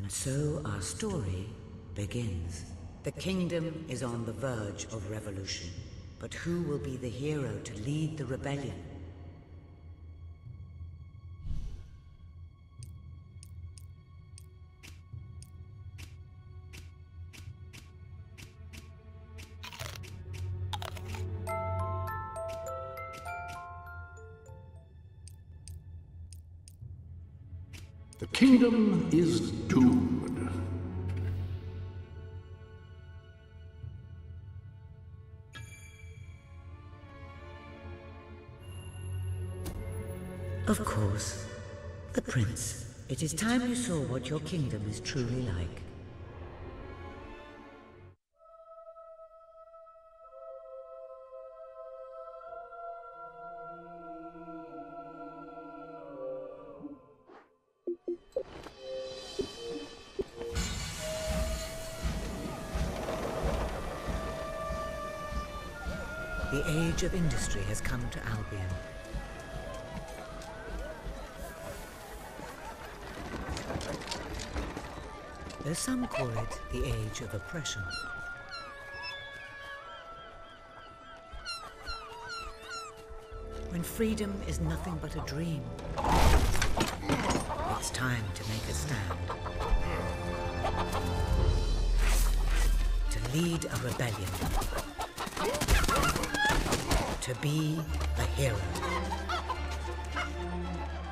And so our story begins. The kingdom is on the verge of revolution, but who will be the hero to lead the rebellion? The kingdom is doomed. Of course. The prince. It is time you saw what your kingdom is truly like. The age of industry has come to Albion. Though some call it the age of oppression. When freedom is nothing but a dream, it's time to make a stand. To lead a rebellion. To be a hero.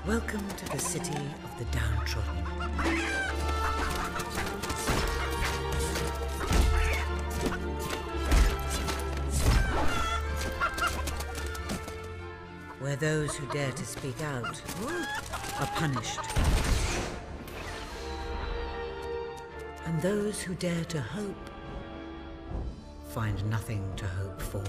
Welcome to the city of the downtrodden. Where those who dare to speak out are punished. And those who dare to hope find nothing to hope for.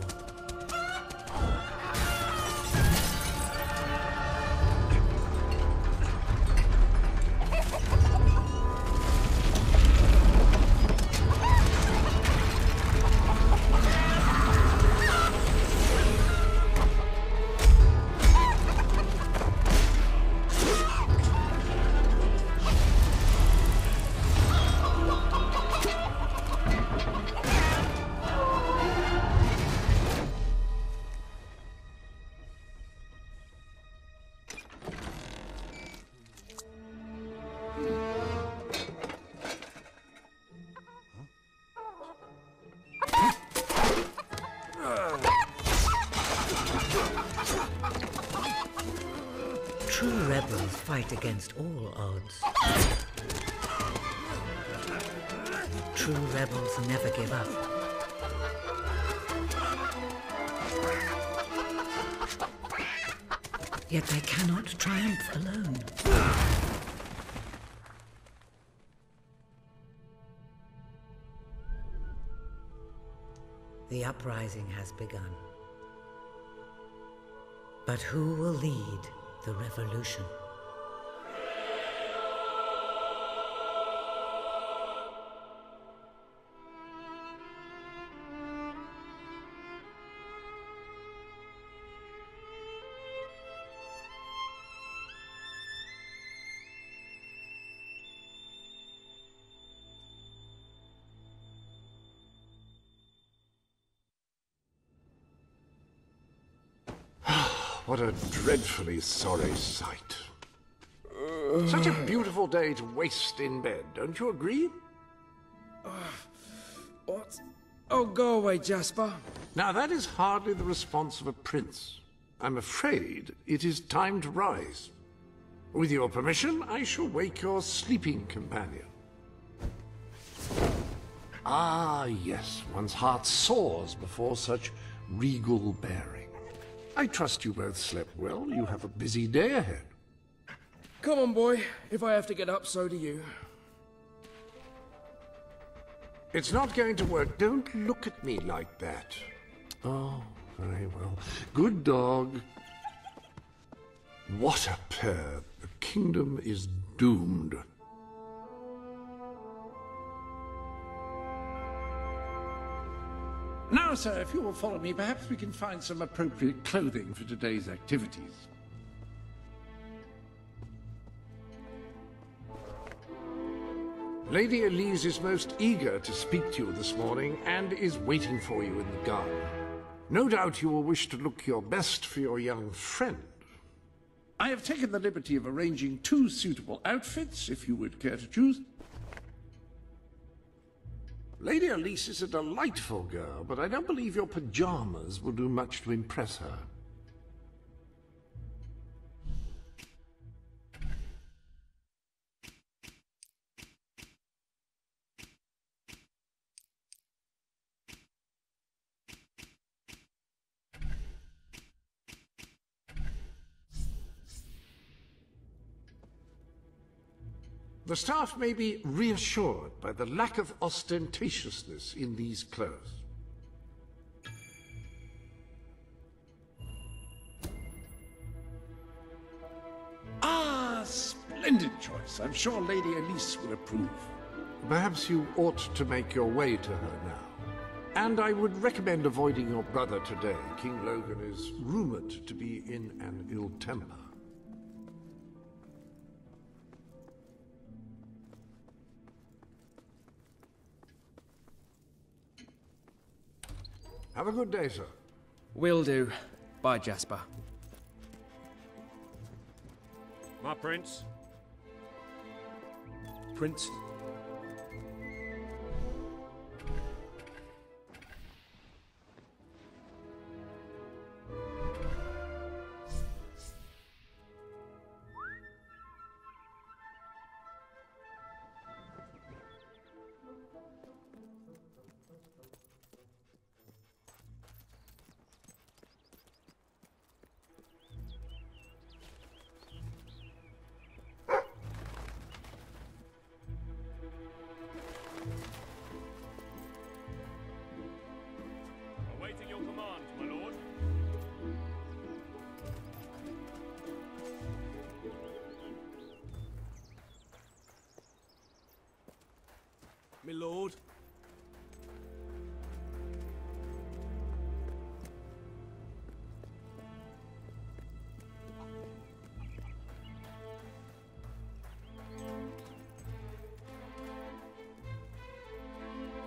True rebels fight against all odds. True rebels never give up. Yet they cannot triumph alone. The uprising has begun. But who will lead the revolution? What a dreadfully sorry sight. Such a beautiful day to waste in bed, don't you agree? What? Oh, go away, Jasper. Now, that is hardly the response of a prince. I'm afraid it is time to rise. With your permission, I shall wake your sleeping companion. Ah, yes, one's heart soars before such regal bearing. I trust you both slept well. You have a busy day ahead. Come on, boy. If I have to get up, so do you. It's not going to work. Don't look at me like that. Oh, very well. Good dog. What a pair. The kingdom is doomed. Now, sir, if you will follow me, perhaps we can find some appropriate clothing for today's activities. Lady Elise is most eager to speak to you this morning and is waiting for you in the garden. No doubt you will wish to look your best for your young friend. I have taken the liberty of arranging 2 suitable outfits, if you would care to choose. Lady Elise is a delightful girl, but I don't believe your pajamas will do much to impress her. The staff may be reassured by the lack of ostentatiousness in these clothes. Ah, splendid choice. I'm sure Lady Elise will approve. Perhaps you ought to make your way to her now. And I would recommend avoiding your brother today. King Logan is rumored to be in an ill temper. Have a good day, sir. Will do. Bye, Jasper. My prince. Prince? Awaiting your command, my lord. My lord.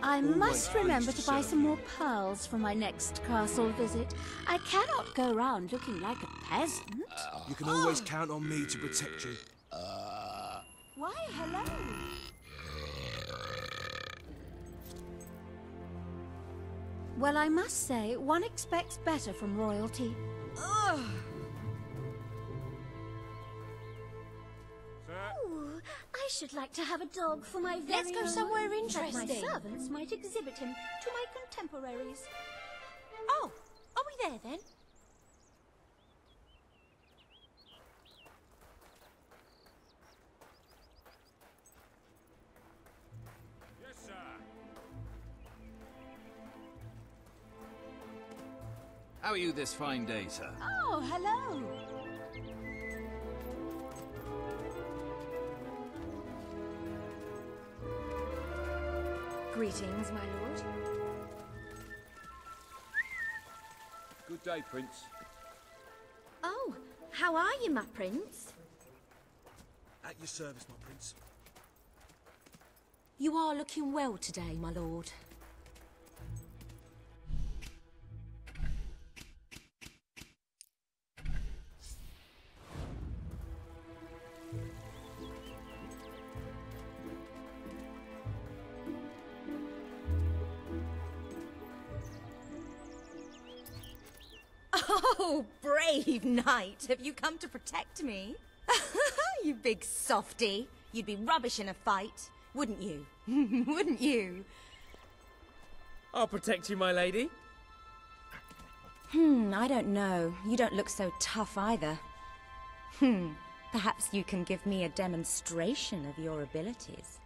I must remember to buy some more pearls for my next castle visit. I cannot go round looking like a peasant. You can always count on me to protect you. Why, hello. Well, I must say, one expects better from royalty. Ugh. Ooh, I should like to have a dog for my very Let's go own. somewhere That interesting. my servants might exhibit him to my contemporaries. Oh, are we there then? Yes, sir. How are you this fine day, sir? Oh, hello. Greetings, my lord. Good day, prince. Oh, how are you, my prince? At your service, my prince. You are looking well today, my lord. Oh, brave knight. Have you come to protect me? You big softy. You'd be rubbish in a fight, wouldn't you? Wouldn't you? I'll protect you, my lady. I don't know. You don't look so tough either. Perhaps you can give me a demonstration of your abilities.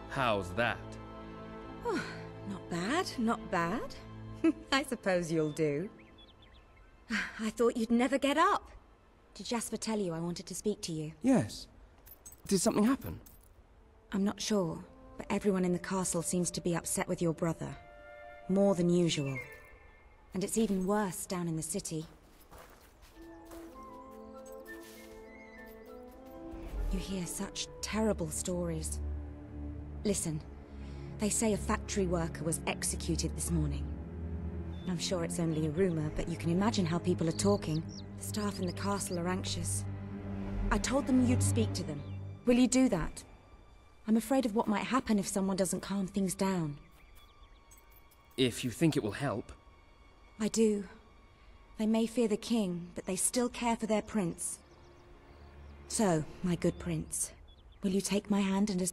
How's that? Not bad, not bad. I suppose you'll do. I thought you'd never get up. Did Jasper tell you I wanted to speak to you? Yes. Did something happen? I'm not sure, but everyone in the castle seems to be upset with your brother. More than usual. And it's even worse down in the city. You hear such terrible stories. Listen, they say a factory worker was executed this morning. I'm sure it's only a rumor, but you can imagine how people are talking. The staff in the castle are anxious. I told them you'd speak to them. Will you do that? I'm afraid of what might happen if someone doesn't calm things down. If you think it will help. I do. They may fear the king, but they still care for their prince. So, my good prince, will you take my hand and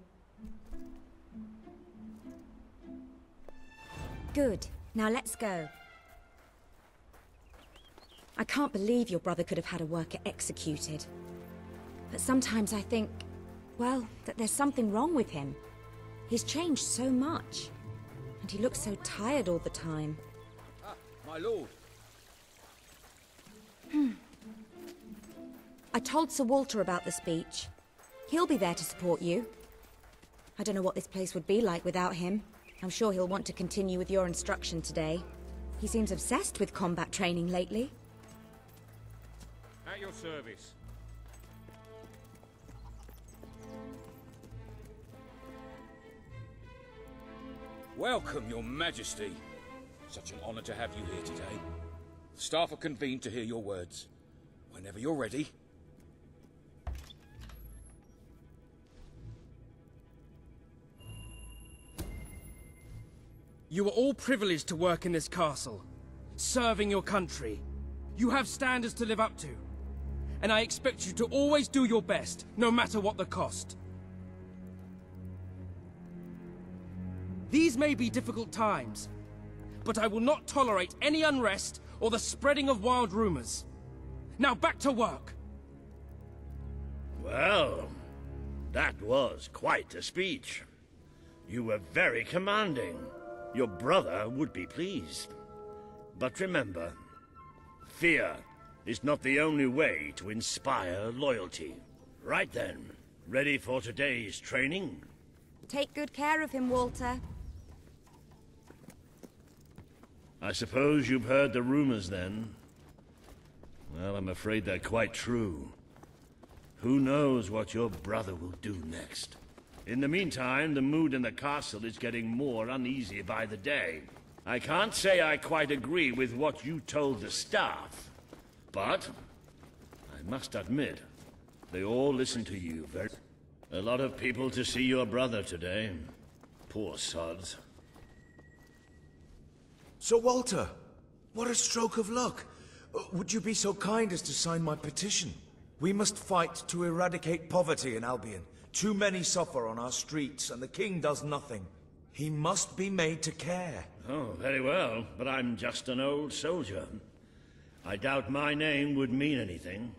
Good. Now let's go. I can't believe your brother could have had a worker executed. But sometimes I think, well, that there's something wrong with him. He's changed so much. And he looks so tired all the time. Ah, my lord. I told Sir Walter about the speech. He'll be there to support you. I don't know what this place would be like without him. I'm sure he'll want to continue with your instruction today. He seems obsessed with combat training lately. At your service. Welcome, your majesty. Such an honor to have you here today. The staff are convened to hear your words. Whenever you're ready. You are all privileged to work in this castle, serving your country. You have standards to live up to. And I expect you to always do your best, no matter what the cost. These may be difficult times, but I will not tolerate any unrest or the spreading of wild rumors. Now back to work! Well, that was quite a speech. You were very commanding. Your brother would be pleased. But remember, fear is not the only way to inspire loyalty. Right then, ready for today's training? Take good care of him, Walter. I suppose you've heard the rumors then? Well, I'm afraid they're quite true. Who knows what your brother will do next? In the meantime, the mood in the castle is getting more uneasy by the day. I can't say I quite agree with what you told the staff, but I must admit, they all listen to you very... A lot of people to see your brother today. Poor sods. Sir Walter, what a stroke of luck. Would you be so kind as to sign my petition? We must fight to eradicate poverty in Albion. Too many suffer on our streets, and the king does nothing. He must be made to care. Oh, very well, but I'm just an old soldier. I doubt my name would mean anything,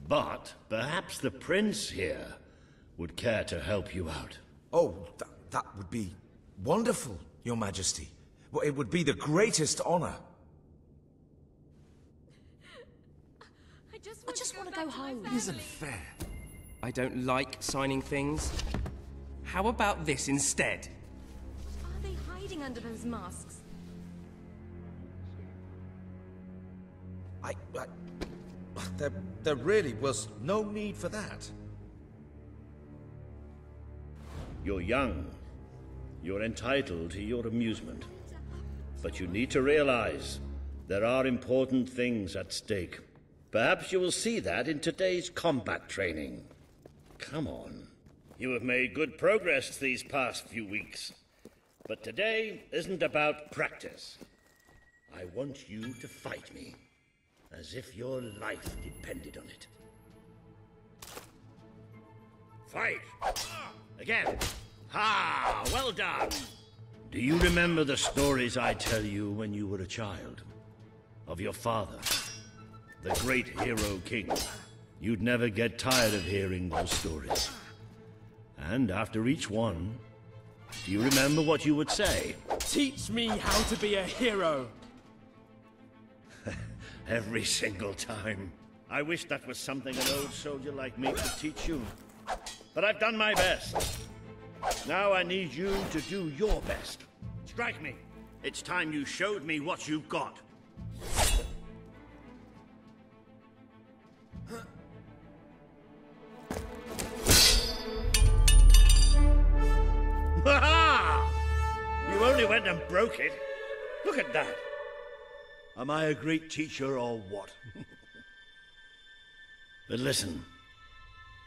but perhaps the prince here would care to help you out. Oh, that would be wonderful, your majesty. Well, it would be the greatest honor. I just want to go home. It isn't fair. I don't like signing things. How about this instead? Are they hiding under those masks? There really was no need for that. You're young. You're entitled to your amusement. But you need to realize there are important things at stake. Perhaps you will see that in today's combat training. Come on. You have made good progress these past few weeks. But today isn't about practice. I want you to fight me, as if your life depended on it. Fight! Again! Ha! Well done! Do you remember the stories I tell you when you were a child? Of your father, the great hero king. You'd never get tired of hearing those stories. And after each one, do you remember what you would say? Teach me how to be a hero! Every single time. I wish that was something an old soldier like me could teach you. But I've done my best. Now I need you to do your best. Strike me. It's time you showed me what you've got. Ha-ha! You only went and broke it. Look at that. Am I a great teacher or what? But listen,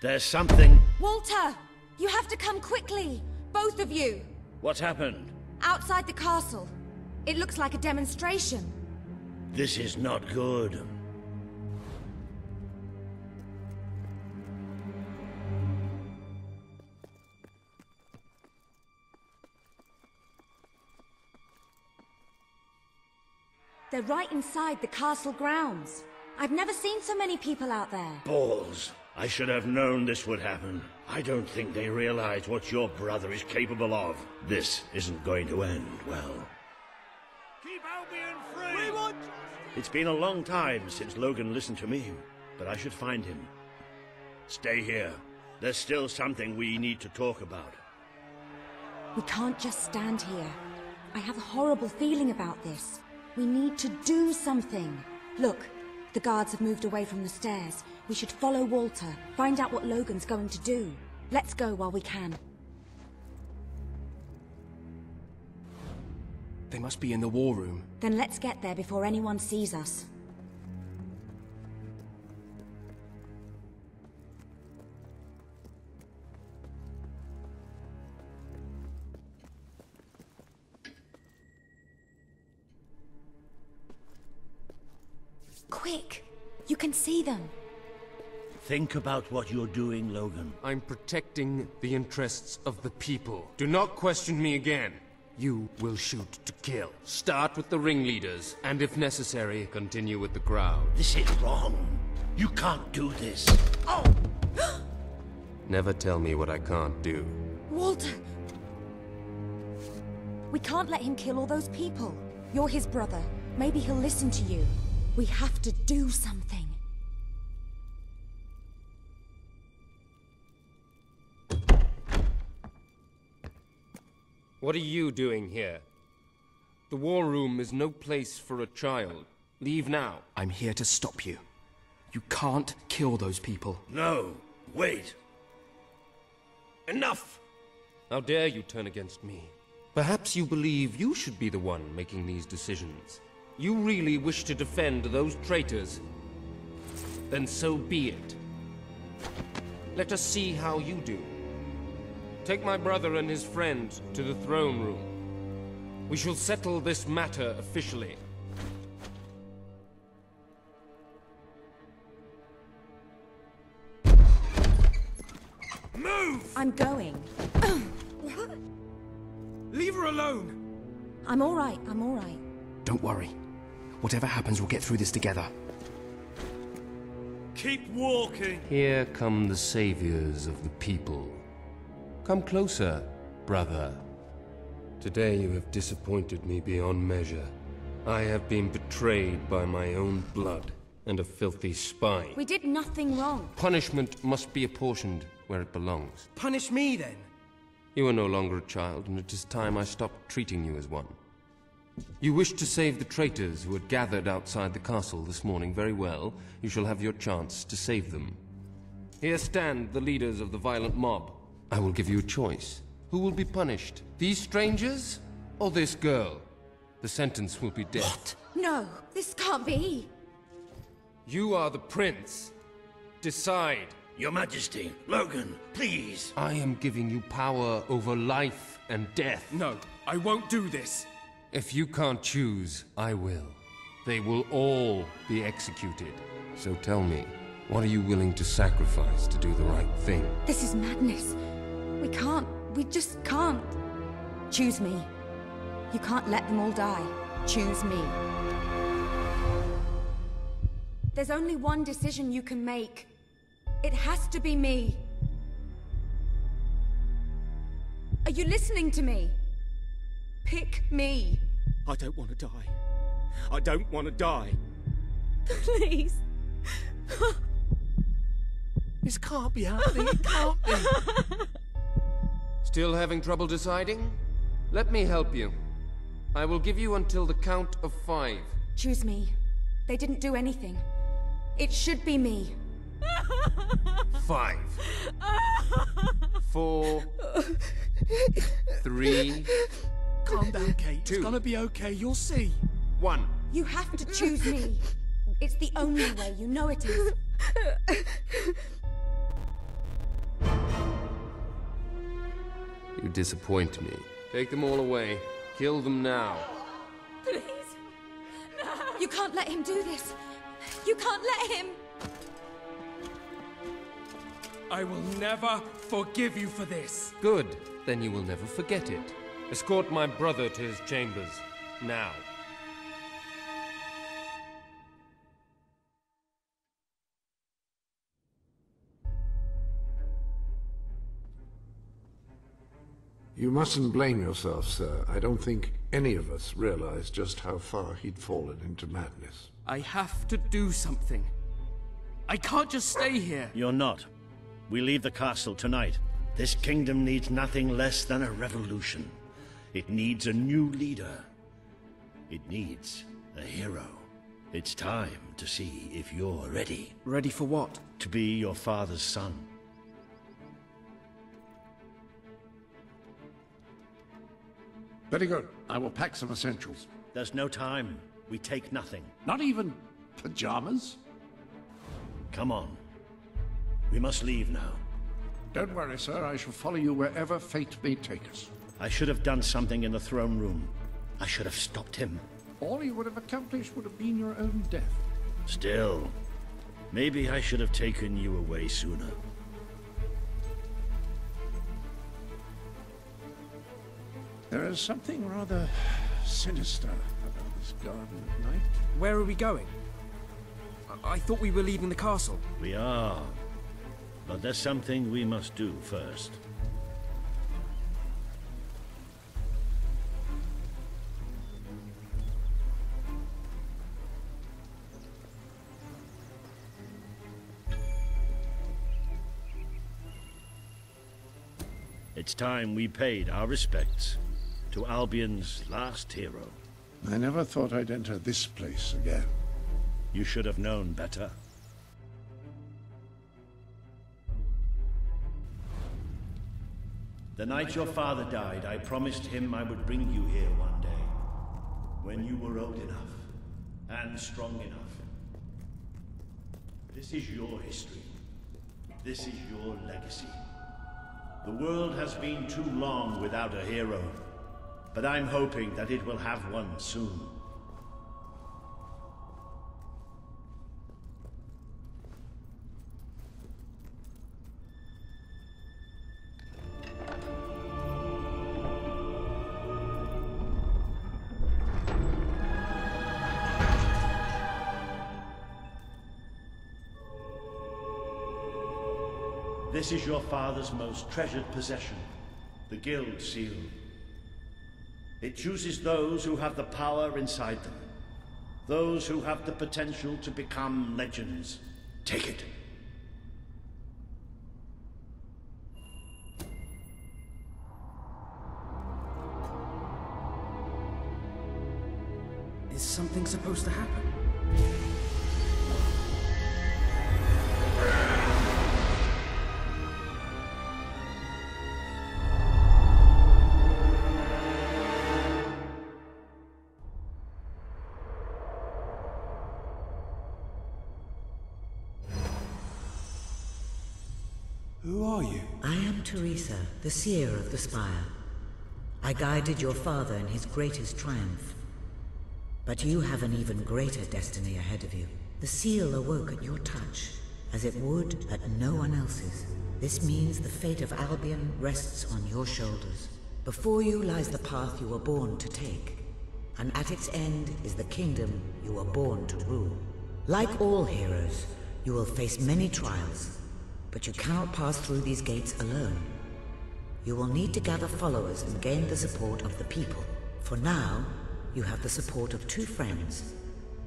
there's something... Walter! You have to come quickly! Both of you! What's happened? Outside the castle. It looks like a demonstration. This is not good. They're right inside the castle grounds. I've never seen so many people out there. Balls. I should have known this would happen. I don't think they realize what your brother is capable of. This isn't going to end well. Keep Albion free! We want justice! It's been a long time since Logan listened to me, but I should find him. Stay here. There's still something we need to talk about. We can't just stand here. I have a horrible feeling about this. We need to do something. Look, the guards have moved away from the stairs. We should follow Walter, find out what Logan's going to do. Let's go while we can. They must be in the war room. Then let's get there before anyone sees us. Quick! You can see them. Think about what you're doing, Logan. I'm protecting the interests of the people. Do not question me again. You will shoot to kill. Start with the ringleaders, and if necessary, continue with the crowd. This is wrong. You can't do this. Oh! Never tell me what I can't do. Walter! We can't let him kill all those people. You're his brother. Maybe he'll listen to you. We have to do something. What are you doing here? The war room is no place for a child. Leave now. I'm here to stop you. You can't kill those people. No, wait. Enough! How dare you turn against me? Perhaps you believe you should be the one making these decisions. You really wish to defend those traitors? Then so be it. Let us see how you do. Take my brother and his friend to the throne room. We shall settle this matter officially. Move! I'm going. What? Leave her alone! I'm all right, I'm all right. Don't worry. Whatever happens, we'll get through this together. Keep walking! Here come the saviors of the people. Come closer, brother. Today you have disappointed me beyond measure. I have been betrayed by my own blood and a filthy spy. We did nothing wrong. Punishment must be apportioned where it belongs. Punish me, then. You are no longer a child, and it is time I stopped treating you as one. You wished to save the traitors who had gathered outside the castle this morning. Very well. You shall have your chance to save them. Here stand the leaders of the violent mob. I will give you a choice. Who will be punished? These strangers or this girl? The sentence will be death. What? No, this can't be. You are the prince. Decide. Your Majesty, Logan, please. I am giving you power over life and death. No, I won't do this. If you can't choose, I will. They will all be executed. So tell me, what are you willing to sacrifice to do the right thing? This is madness. We just can't. Choose me. You can't let them all die. Choose me. There's only one decision you can make. It has to be me. Are you listening to me? Pick me. I don't want to die. I don't want to die. Please. This can't be happening, it can't be. Still having trouble deciding? Let me help you. I will give you until the count of 5. Choose me. They didn't do anything. It should be me. 5. 4. 3. Calm down, Kate. 2. It's gonna be okay, you'll see. 1. You have to choose me. It's the only way, you know it is. You disappoint me. Take them all away. Kill them now. Please. No. You can't let him do this. You can't let him. I will never forgive you for this. Good. Then you will never forget it. Escort my brother to his chambers. Now. You mustn't blame yourself, sir. I don't think any of us realized just how far he'd fallen into madness. I have to do something. I can't just stay here. You're not. We leave the castle tonight. This kingdom needs nothing less than a revolution. It needs a new leader. It needs a hero. It's time to see if you're ready. Ready for what? To be your father's son. Very good. I will pack some essentials. There's no time. We take nothing. Not even pajamas? Come on. We must leave now. Don't worry, sir. I shall follow you wherever fate may take us. I should have done something in the throne room. I should have stopped him. All you would have accomplished would have been your own death. Still, maybe I should have taken you away sooner. There is something rather sinister about this garden at night. Where are we going? I thought we were leaving the castle. We are. But there's something we must do first. It's time we paid our respects to Albion's last hero. I never thought I'd enter this place again. You should have known better. The night your father died, I promised him I would bring you here one day, when you were old enough and strong enough. This is your history. This is your legacy. The world has been too long without a hero, but I'm hoping that it will have one soon. This is your father's most treasured possession, the Guild Seal. It chooses those who have the power inside them, those who have the potential to become legends. Take it. Is something supposed to happen? Who are you? I am Teresa, the seer of the spire. I guided your father in his greatest triumph. But you have an even greater destiny ahead of you. The seal awoke at your touch, as it would at no one else's. This means the fate of Albion rests on your shoulders. Before you lies the path you were born to take, and at its end is the kingdom you were born to rule. Like all heroes, you will face many trials, but you cannot pass through these gates alone. You will need to gather followers and gain the support of the people. For now, you have the support of 2 friends.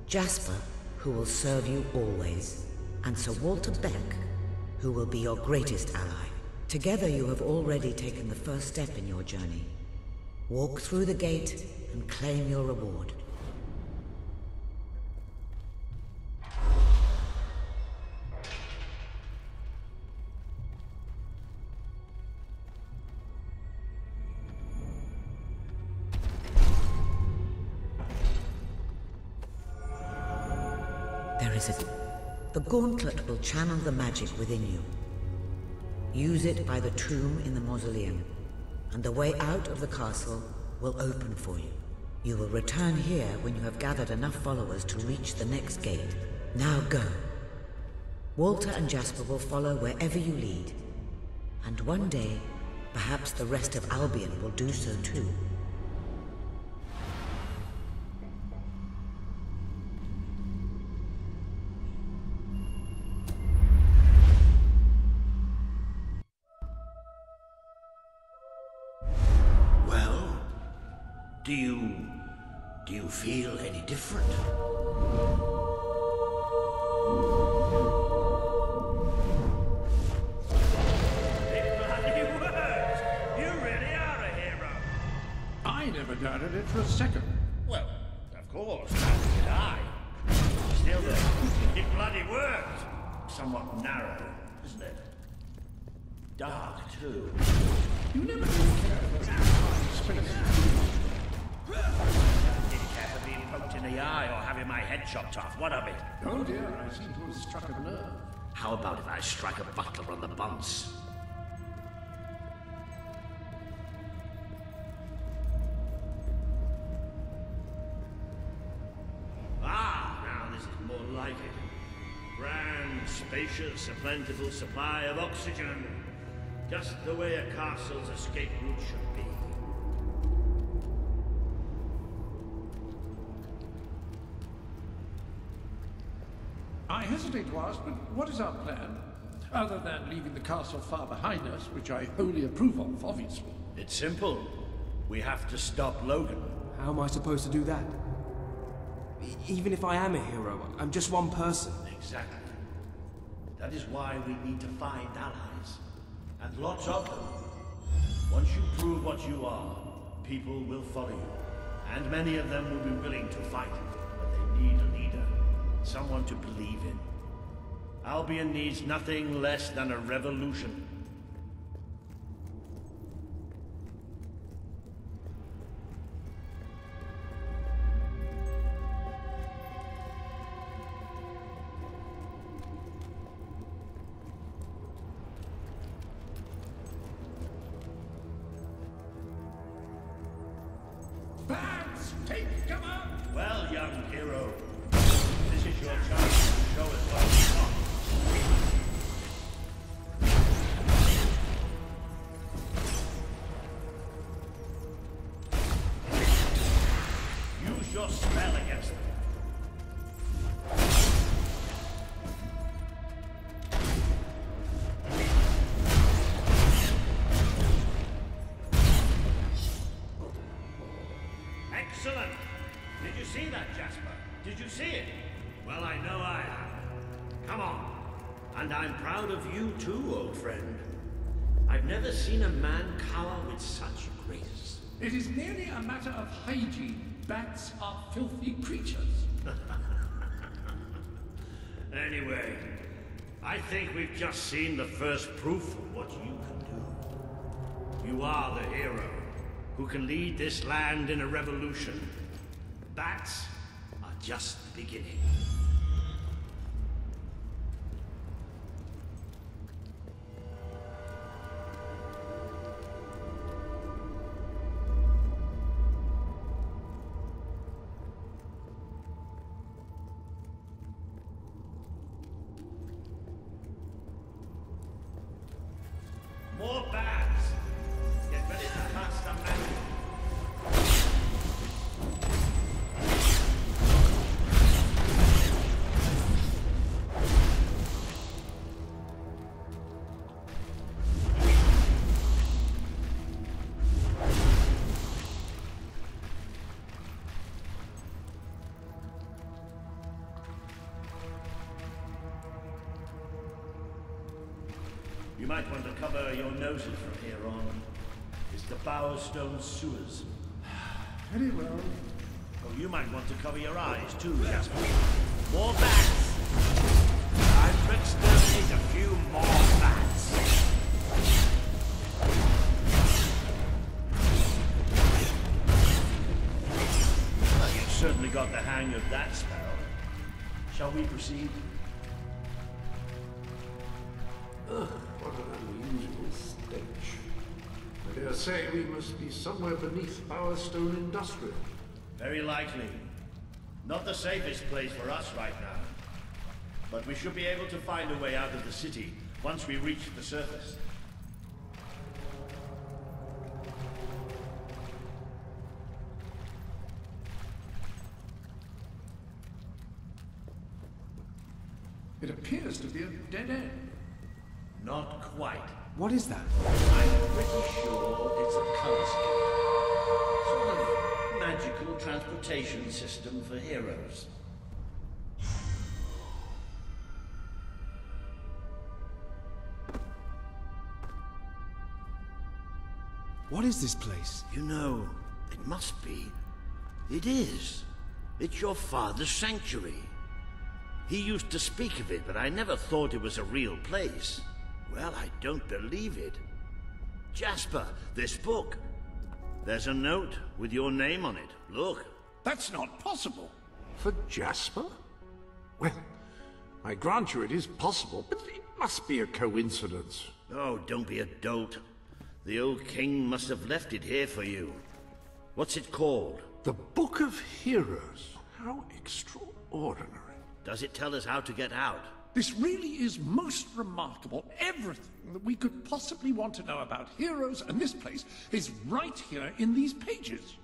Jasper, who will serve you always, and Sir Walter Beck, who will be your greatest ally. Together you have already taken the first step in your journey. Walk through the gate and claim your reward. There is a... The gauntlet will channel the magic within you. Use it by the tomb in the mausoleum, and the way out of the castle will open for you. You will return here when you have gathered enough followers to reach the next gate. Now go. Walter and Jasper will follow wherever you lead. And one day, perhaps the rest of Albion will do so too. Do you feel any different? It bloody works! You really are a hero! I never doubted it for a second. Well, of course, that's did I. Still, it bloody worked! Somewhat narrow, isn't it? Dark, too. You never did care for that spirit. Didn't care for being poked in the eye or having my head chopped off. What of it? Oh dear, I seem to have struck a nerve. How about if I strike a butler on the buns? Ah, now this is more like it. Grand, spacious, a plentiful supply of oxygen. Just the way a castle's escape route should be. I hesitate to ask, but what is our plan? Other than leaving the castle far behind us, which I wholly approve of, obviously. It's simple. We have to stop Logan. How am I supposed to do that? Even if I am a hero, I'm just one person. Exactly. That is why we need to find allies. And lots of them. Once you prove what you are, people will follow you. And many of them will be willing to fight. But they need a leader. Someone to believe in. Albion needs nothing less than a revolution. Bats, take cover! Well, young hero, this is your chance to show us what you got. Use your spell against them. Excellent! Did you see that, Jasper? Did you see it? Well, I know I have. Come on. And I'm proud of you too, old friend. I've never seen a man cower with such grace. It is merely a matter of hygiene. Bats are filthy creatures. Anyway, I think we've just seen the first proof of what you can do. You are the hero who can lead this land in a revolution. Bats are just the beginning. More bats! Get ready to cast a magic. might want to cover your noses from here on. It's the Bowerstone sewers. Very well. Oh, you might want to cover your eyes too, Jasper. More bats! Time to exterminate a few more bats. Well, you've certainly got the hang of that spell. Shall we proceed? Ugh, what an unusual stench. I dare say we must be somewhere beneath Bowerstone Industrial. Very likely. Not the safest place for us right now. But we should be able to find a way out of the city once we reach the surface. It appears to be a dead end. Not quite. What is that? I'm pretty sure it's a color sort of magical transportation system for heroes. What is this place? You know, it must be. It is. It's your father's sanctuary. He used to speak of it, but I never thought it was a real place. Well, I don't believe it. Jasper, this book. There's a note with your name on it. Look. That's not possible. For Jasper? Well, I grant you it is possible, but it must be a coincidence. Oh, don't be a dolt. The old king must have left it here for you. What's it called? The Book of Heroes. How extraordinary. Does it tell us how to get out? This really is most remarkable. Everything that we could possibly want to know about heroes and this place is right here in these pages.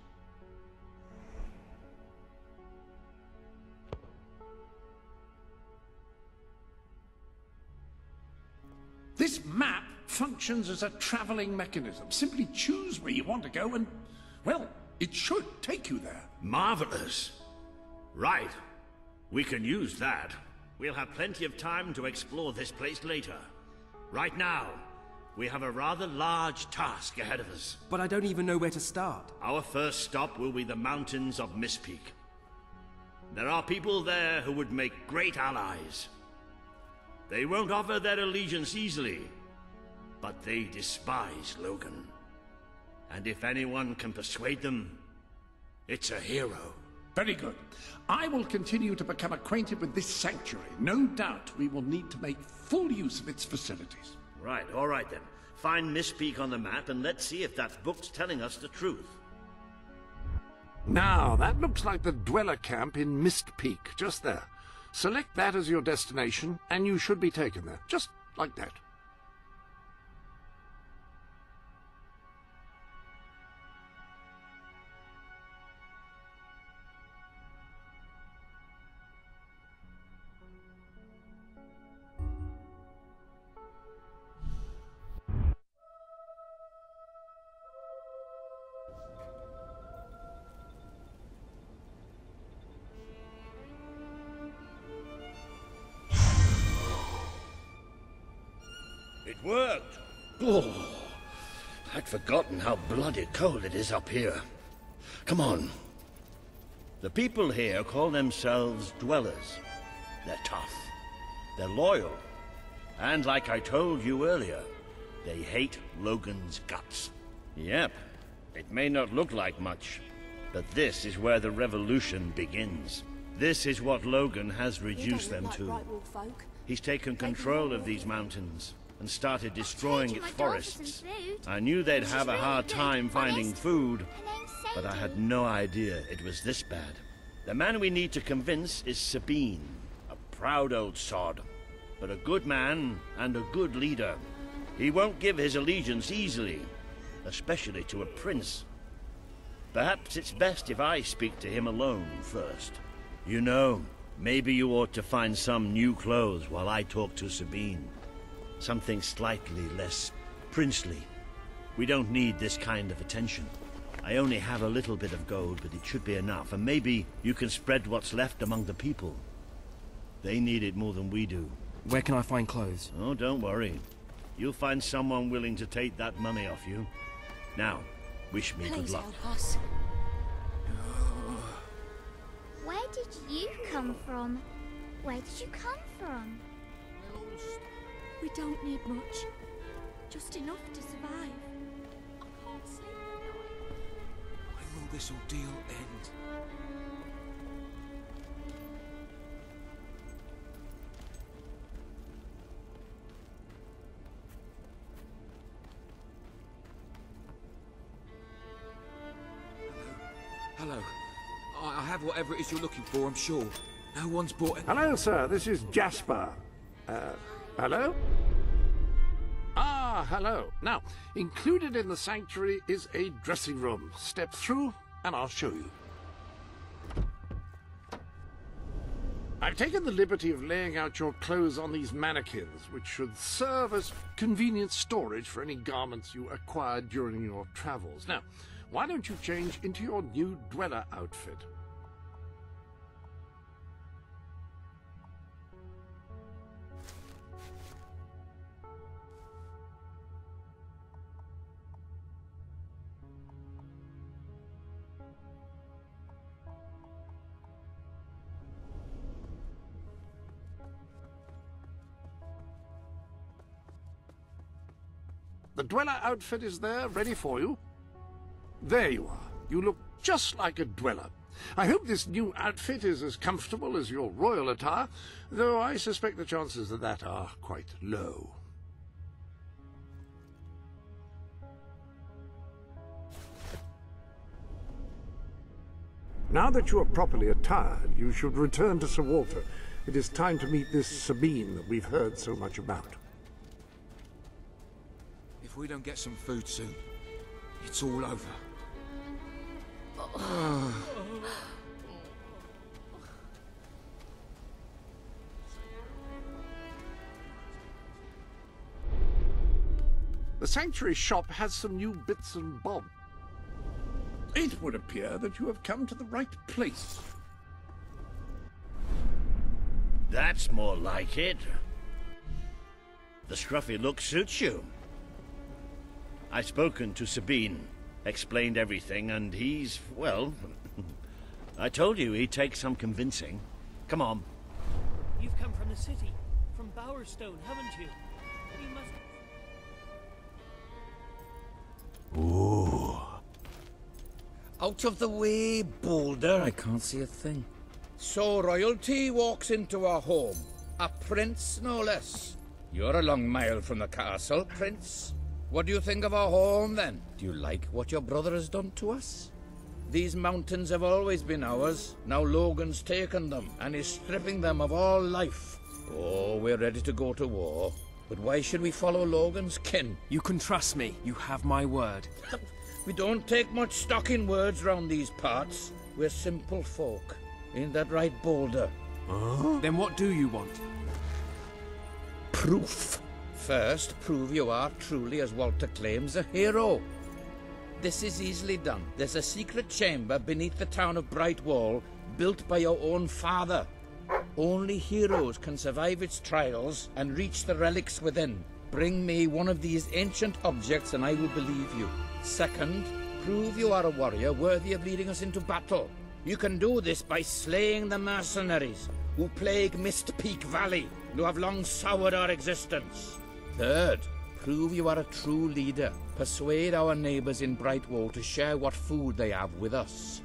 This map functions as a traveling mechanism. Simply choose where you want to go and, well, it should take you there. Marvelous. Right. We can use that. We'll have plenty of time to explore this place later. Right now, we have a rather large task ahead of us. But I don't even know where to start. Our first stop will be the mountains of Mistpeak. There are people there who would make great allies. They won't offer their allegiance easily, but they despise Logan. And if anyone can persuade them, it's a hero. Very good. I will continue to become acquainted with this sanctuary. No doubt we will need to make full use of its facilities. Right, all right then. Find Mistpeak on the map and let's see if that book's telling us the truth. Now, that looks like the dweller camp in Mistpeak, just there. Select that as your destination, and you should be taken there. Just like that. It worked! Oh, I'd forgotten how bloody cold it is up here. Come on. The people here call themselves dwellers. They're tough. They're loyal. And like I told you earlier, they hate Logan's guts. Yep. It may not look like much, but this is where the revolution begins. This is what Logan has reduced them to. He's taken control of these mountains and started destroying its forests. I knew they'd have a hard time finding food, but I had no idea it was this bad. The man we need to convince is Sabine, a proud old sod, but a good man and a good leader. He won't give his allegiance easily, especially to a prince. Perhaps it's best if I speak to him alone first. You know, maybe you ought to find some new clothes while I talk to Sabine. Something slightly less princely. We don't need this kind of attention. I only have a little bit of gold, but it should be enough, and maybe you can spread what's left among the people. They need it more than we do. Where can I find clothes? Oh, don't worry. you'll find someone willing to take that money off you. Now, wish me good luck. Help us. Where did you come from? Where did you come from? We don't need much. Just enough to survive. When will this ordeal end? Hello. I have whatever it is you're looking for, I'm sure. No one's bought it. Hello, sir. This is Jasper. Hello? Ah, hello. Now, included in the sanctuary is a dressing room. Step through, and I'll show you. I've taken the liberty of laying out your clothes on these mannequins, which should serve as convenient storage for any garments you acquired during your travels. Now, why don't you change into your new dweller outfit? The dweller outfit is there, ready for you. There you are. You look just like a dweller. I hope this new outfit is as comfortable as your royal attire, though I suspect the chances of that are quite low. Now that you are properly attired, you should return to Sir Walter. It is time to meet this Sabine that we've heard so much about. If we don't get some food soon, it's all over. The sanctuary shop has some new bits and bobs. It would appear that you have come to the right place. That's more like it. The scruffy look suits you. I've spoken to Sabine, explained everything, and he's, well, I told you he'd take some convincing. Come on. You've come from the city, from Bowerstone, haven't you? You must... Ooh. Out of the way, Boulder. I can't see a thing. So royalty walks into our home. A prince, no less. You're a long mile from the castle, Prince. What do you think of our home, then? Do you like what your brother has done to us? These mountains have always been ours. Now Logan's taken them, and is stripping them of all life. Oh, we're ready to go to war. But why should we follow Logan's kin? You can trust me. You have my word. We don't take much stock in words round these parts. We're simple folk. Ain't that right, Boulder? Then what do you want? Proof. First, prove you are truly, as Walter claims, a hero. This is easily done. There's a secret chamber beneath the town of Brightwall, built by your own father. Only heroes can survive its trials and reach the relics within. Bring me one of these ancient objects and I will believe you. Second, prove you are a warrior worthy of leading us into battle. You can do this by slaying the mercenaries who plague Mist Peak Valley, who have long soured our existence. Third, prove you are a true leader. Persuade our neighbors in Brightwall to share what food they have with us.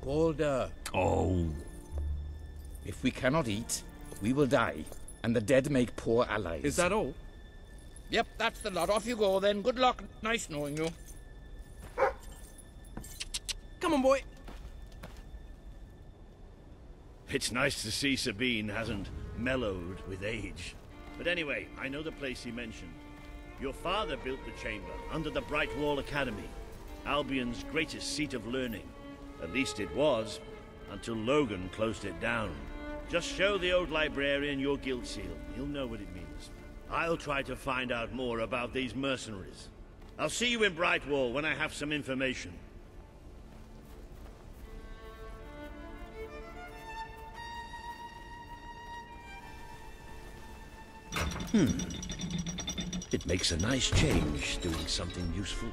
Boulder. Oh. If we cannot eat, we will die, and the dead make poor allies. Is that all? Yep, that's the lot. Off you go then. Good luck. Nice knowing you. Come on, boy. It's nice to see Sabine hasn't mellowed with age. But anyway, I know the place he mentioned. Your father built the chamber under the Brightwall Academy, Albion's greatest seat of learning. At least it was, until Logan closed it down. Just show the old librarian your guild seal. He'll know what it means. I'll try to find out more about these mercenaries. I'll see you in Brightwall when I have some information. It makes a nice change doing something useful.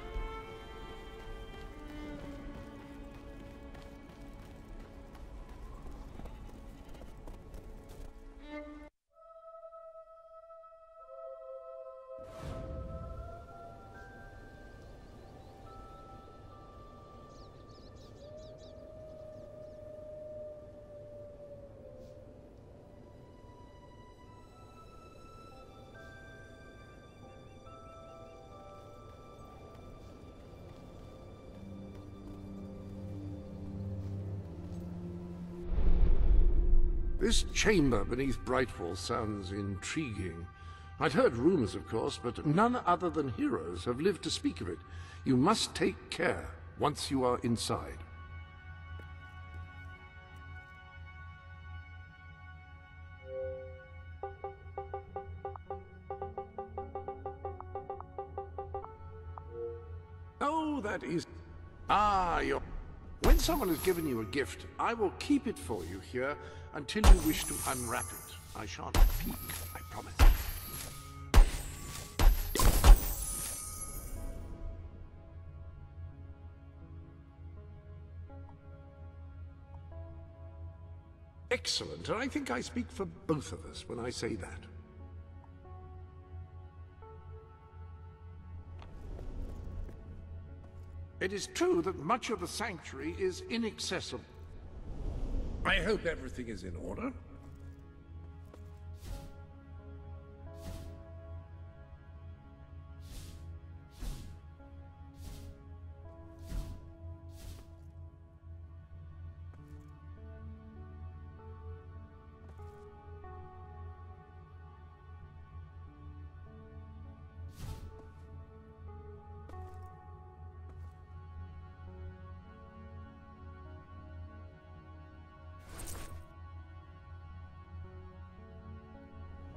This chamber beneath Brightwall sounds intriguing. I'd heard rumors, of course, but none other than heroes have lived to speak of it. You must take care once you are inside. Oh, that is... Ah, you're... When someone has given you a gift, I will keep it for you here until you wish to unwrap it. I shan't peek, I promise. Excellent, and I think I speak for both of us when I say that. It is true that much of the sanctuary is inaccessible. I hope everything is in order.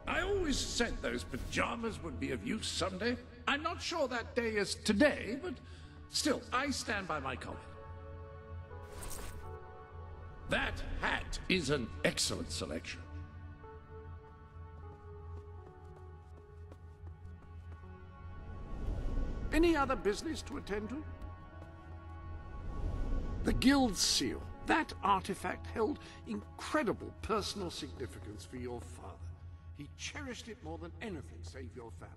I always said those pajamas would be of use someday. I'm not sure that day is today, but still, I stand by my comment. That hat is an excellent selection. Any other business to attend to? The Guild Seal. That artifact held incredible personal significance for your father. He cherished it more than anything save your family.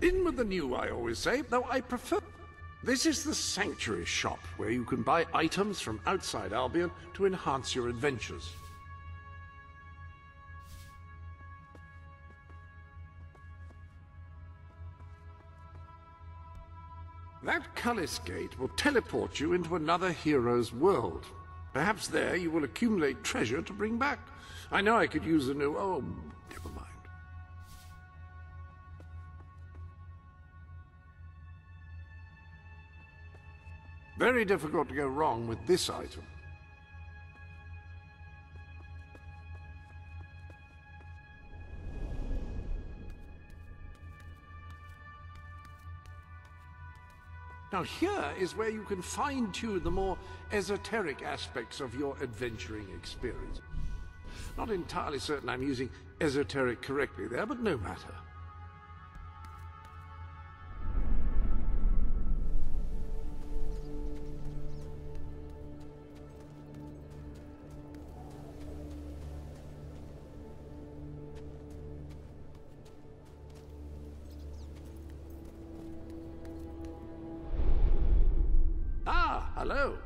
In with the new, I always say, though I prefer... This is the Sanctuary shop, where you can buy items from outside Albion to enhance your adventures. That Cullis Gate will teleport you into another hero's world. Perhaps there you will accumulate treasure to bring back. I know I could use a new... Oh, never mind. Very difficult to go wrong with this item. Now here is where you can fine-tune the more esoteric aspects of your adventuring experience. Not entirely certain I'm using esoteric correctly there, but no matter. Ah, hello.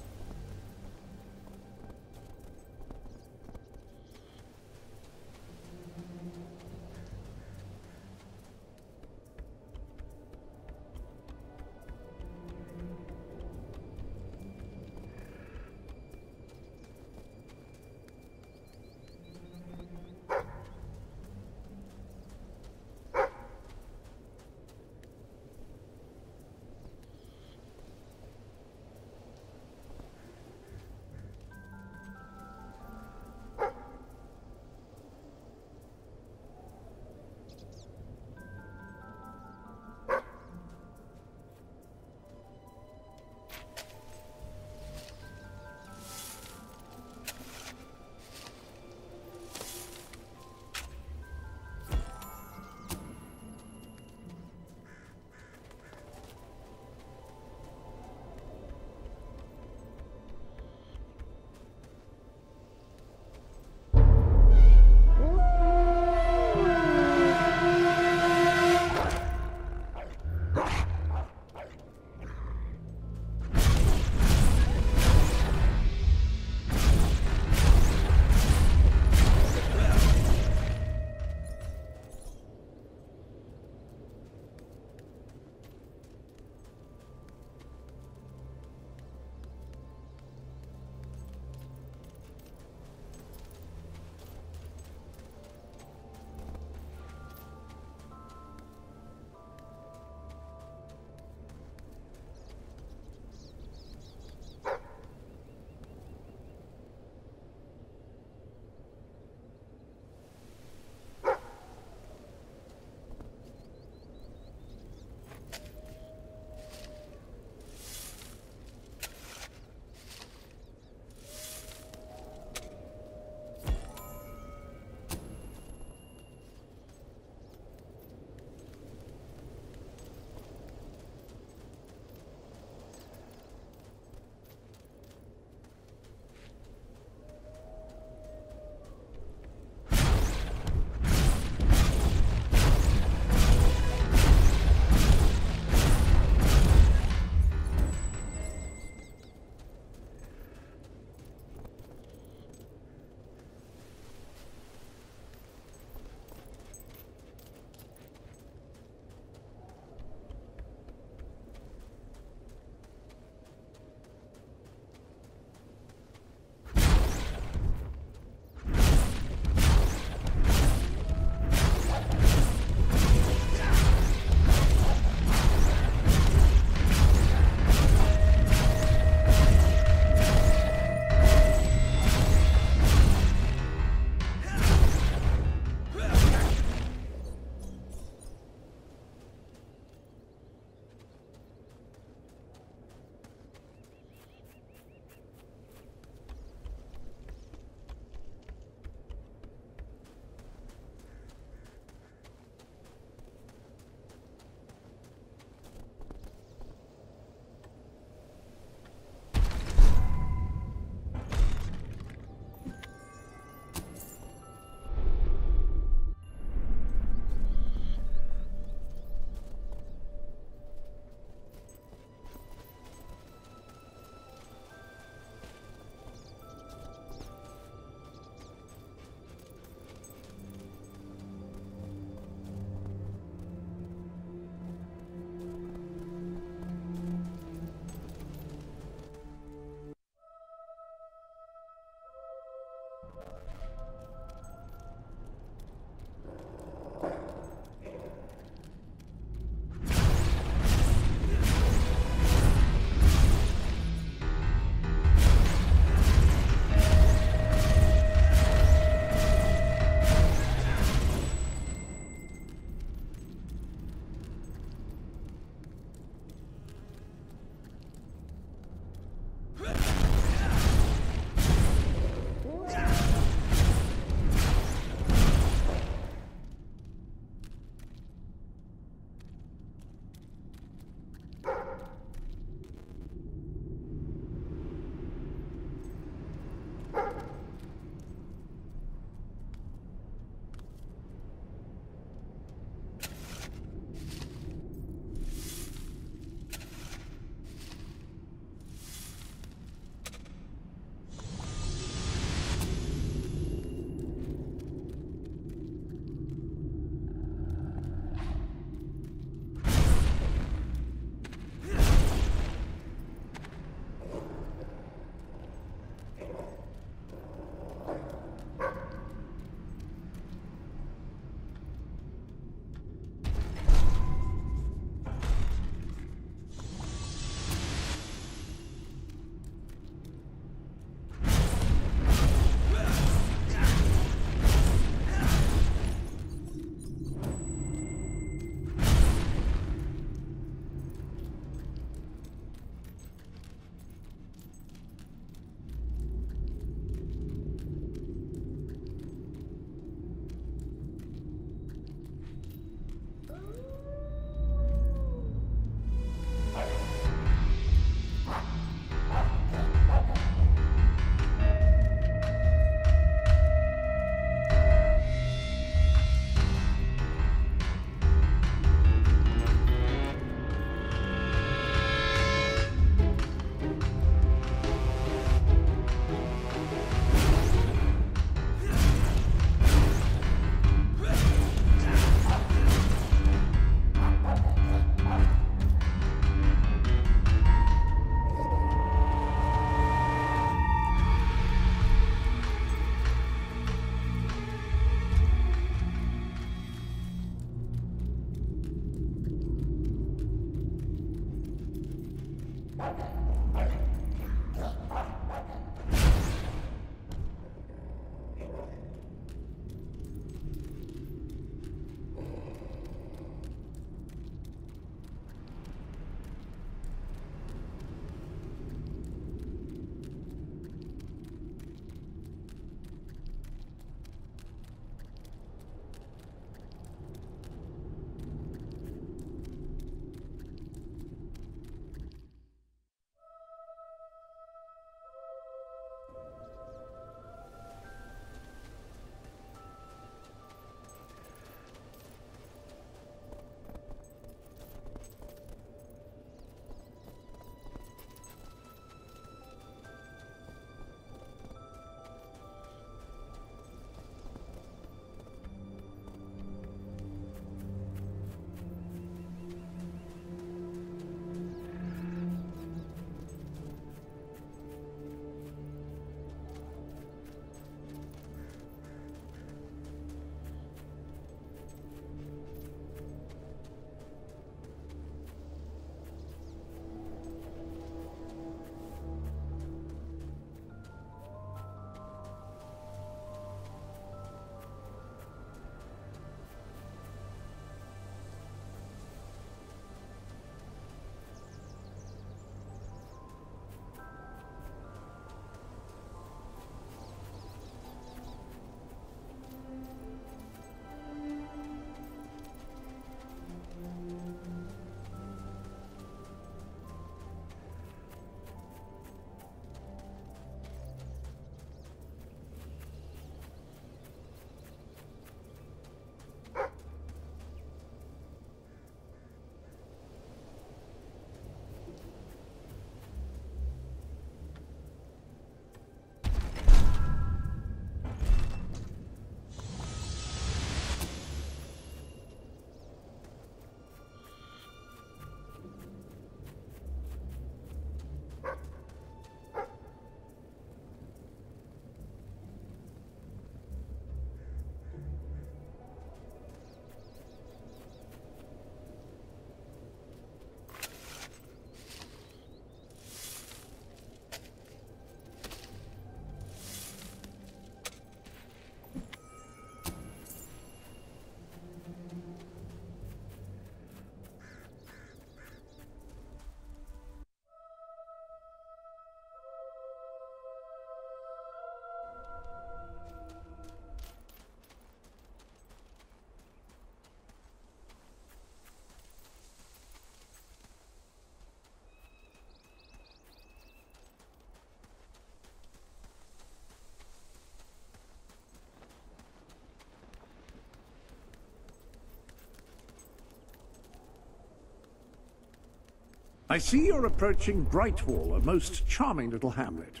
I see you're approaching Brightwall, a most charming little hamlet.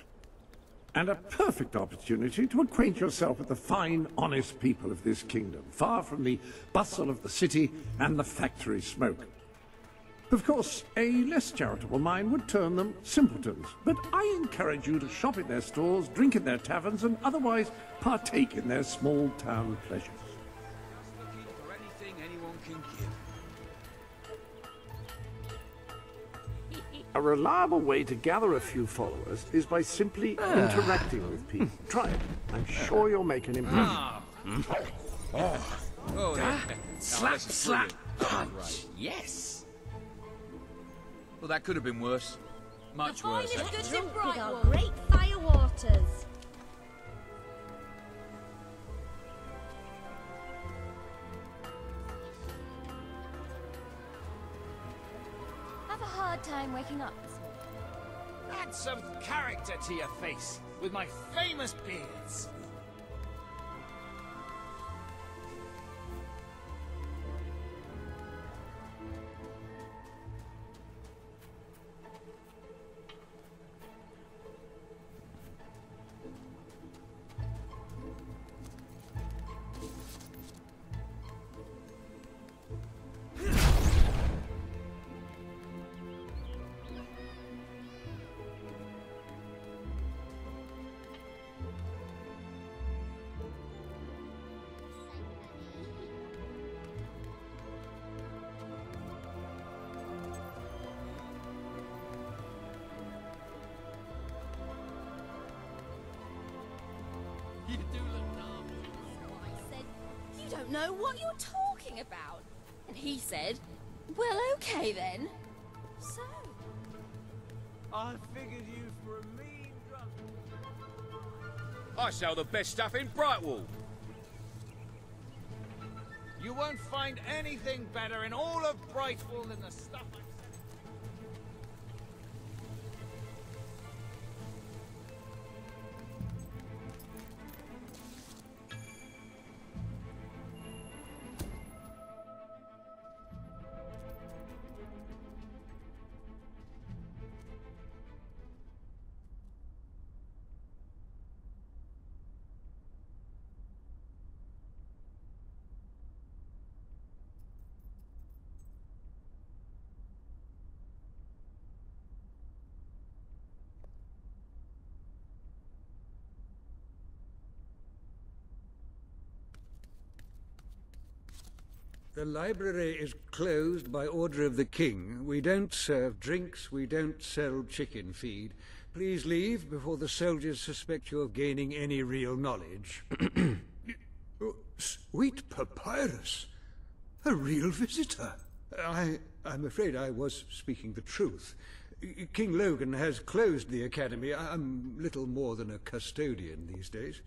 And a perfect opportunity to acquaint yourself with the fine, honest people of this kingdom, far from the bustle of the city and the factory smoke. Of course, a less charitable mind would term them simpletons, but I encourage you to shop in their stores, drink in their taverns, and otherwise partake in their small-town pleasures. Just looking for anything anyone can give. A reliable way to gather a few followers is by simply interacting with people. Try it. I'm sure you'll make an impression. Oh, yeah. Slap, this is slap, brilliant. punch. Yes. Well, that could have been worse. Much worse. Goods in Brightwall. Great fire waters. Have a hard time waking up this morning. Add some character to your face with my famous beards. You do look dumb. I said, you don't know what you're talking about. And he said, well, okay then. So, I figured you for a mean drunk. I sell the best stuff in Brightwall. You won't find anything better in all of Brightwall than the stuff I'm selling. The library is closed by order of the king. We don't serve drinks, we don't sell chicken feed. Please leave before the soldiers suspect you of gaining any real knowledge. Oh, sweet papyrus! A real visitor! I'm afraid I was speaking the truth. King Logan has closed the academy. I'm little more than a custodian these days.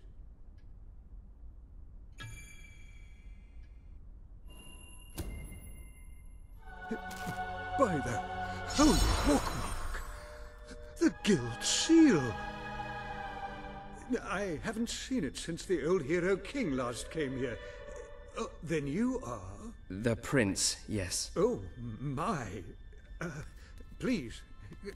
By the holy bookmark! The Guild Seal! I haven't seen it since the old hero king last came here. Then you are? The prince, yes. Oh, my. Please,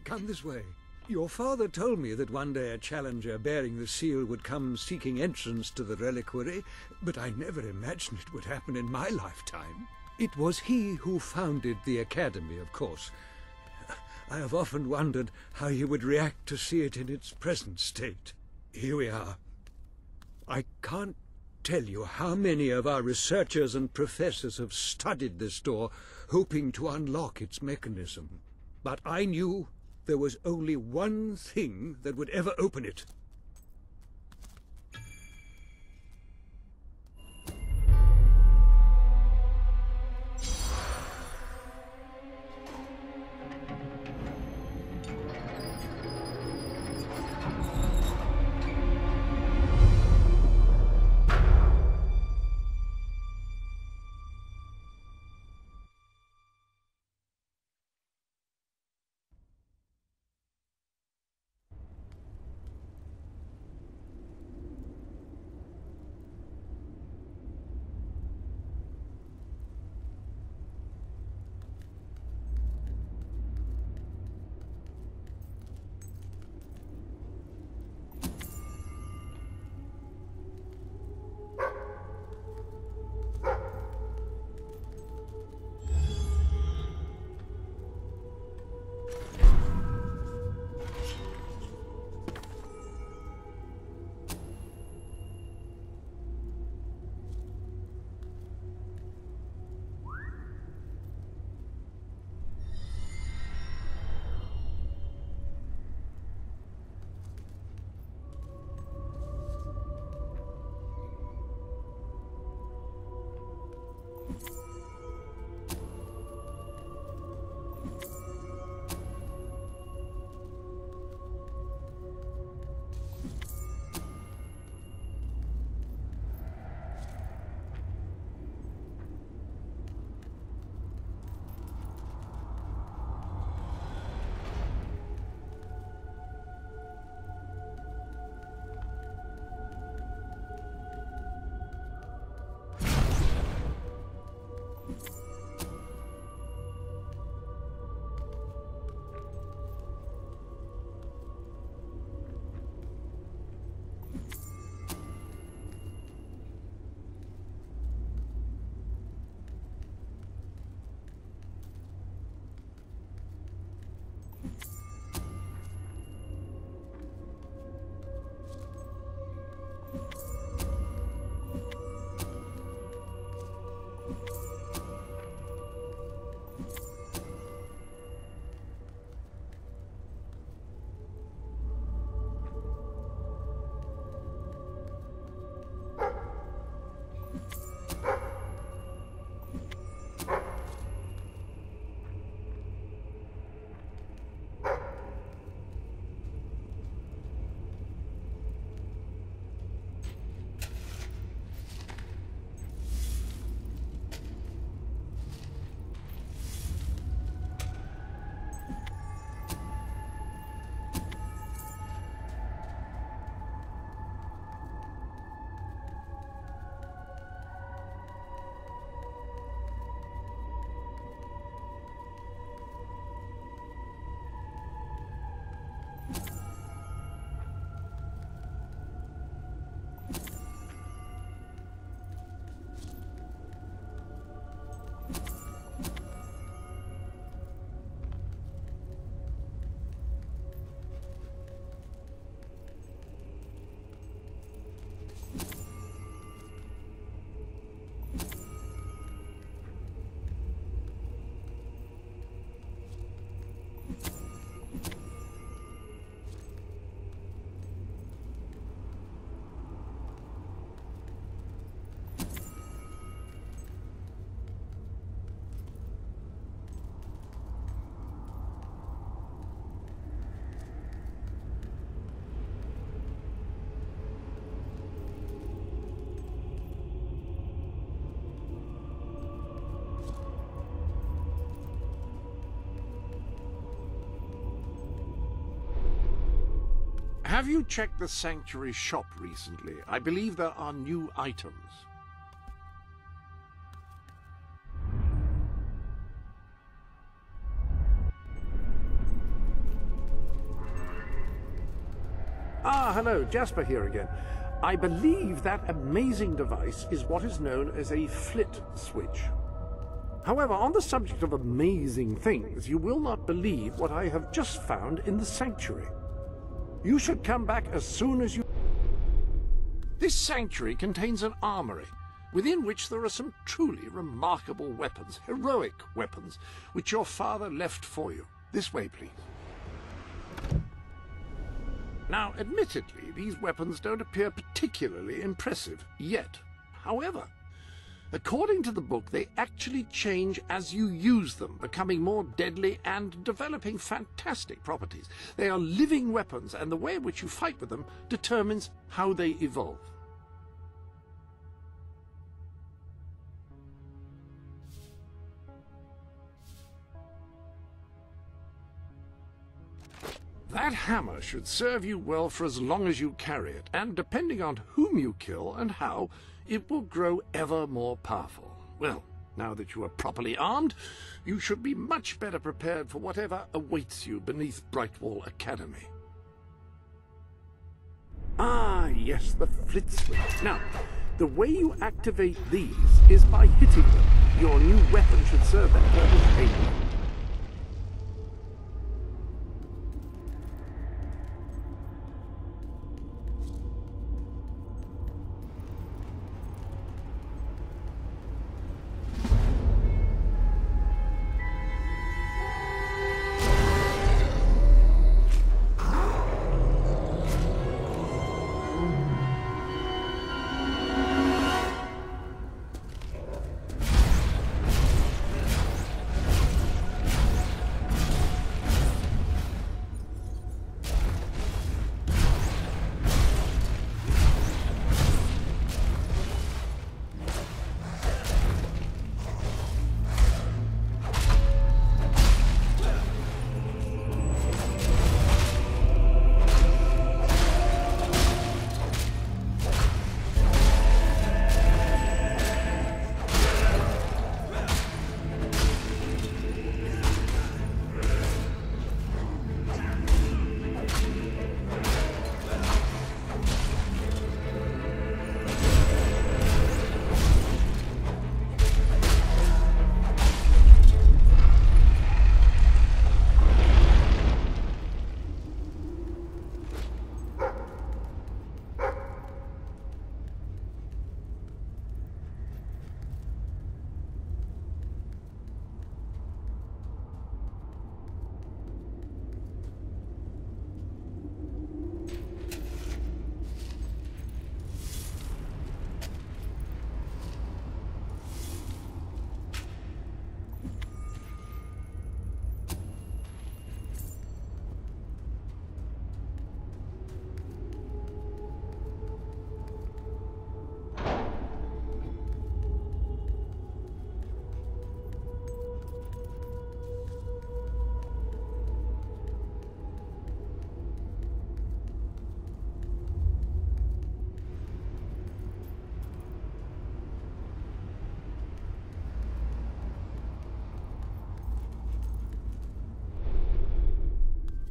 come this way. Your father told me that one day a challenger bearing the seal would come seeking entrance to the reliquary, but I never imagined it would happen in my lifetime. It was he who founded the academy, of course. I have often wondered how he would react to see it in its present state. Here we are. I can't tell you how many of our researchers and professors have studied this door, hoping to unlock its mechanism. But I knew there was only one thing that would ever open it. Have you checked the Sanctuary shop recently? I believe there are new items. Ah, hello, Jasper here again. I believe that amazing device is what is known as a flit switch. However, on the subject of amazing things, you will not believe what I have just found in the Sanctuary. You should come back as soon as you... This Sanctuary contains an armory, within which there are some truly remarkable weapons, heroic weapons, which your father left for you. This way, please. Now, admittedly, these weapons don't appear particularly impressive yet. However, according to the book, they actually change as you use them, becoming more deadly and developing fantastic properties. They are living weapons, and the way in which you fight with them determines how they evolve. That hammer should serve you well for as long as you carry it, and depending on whom you kill and how, it will grow ever more powerful. Well, now that you are properly armed, you should be much better prepared for whatever awaits you beneath Brightwall Academy. Ah, yes, the flit switch. Now, the way you activate these is by hitting them. Your new weapon should serve that purpose ably.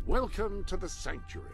Welcome to the Sanctuary.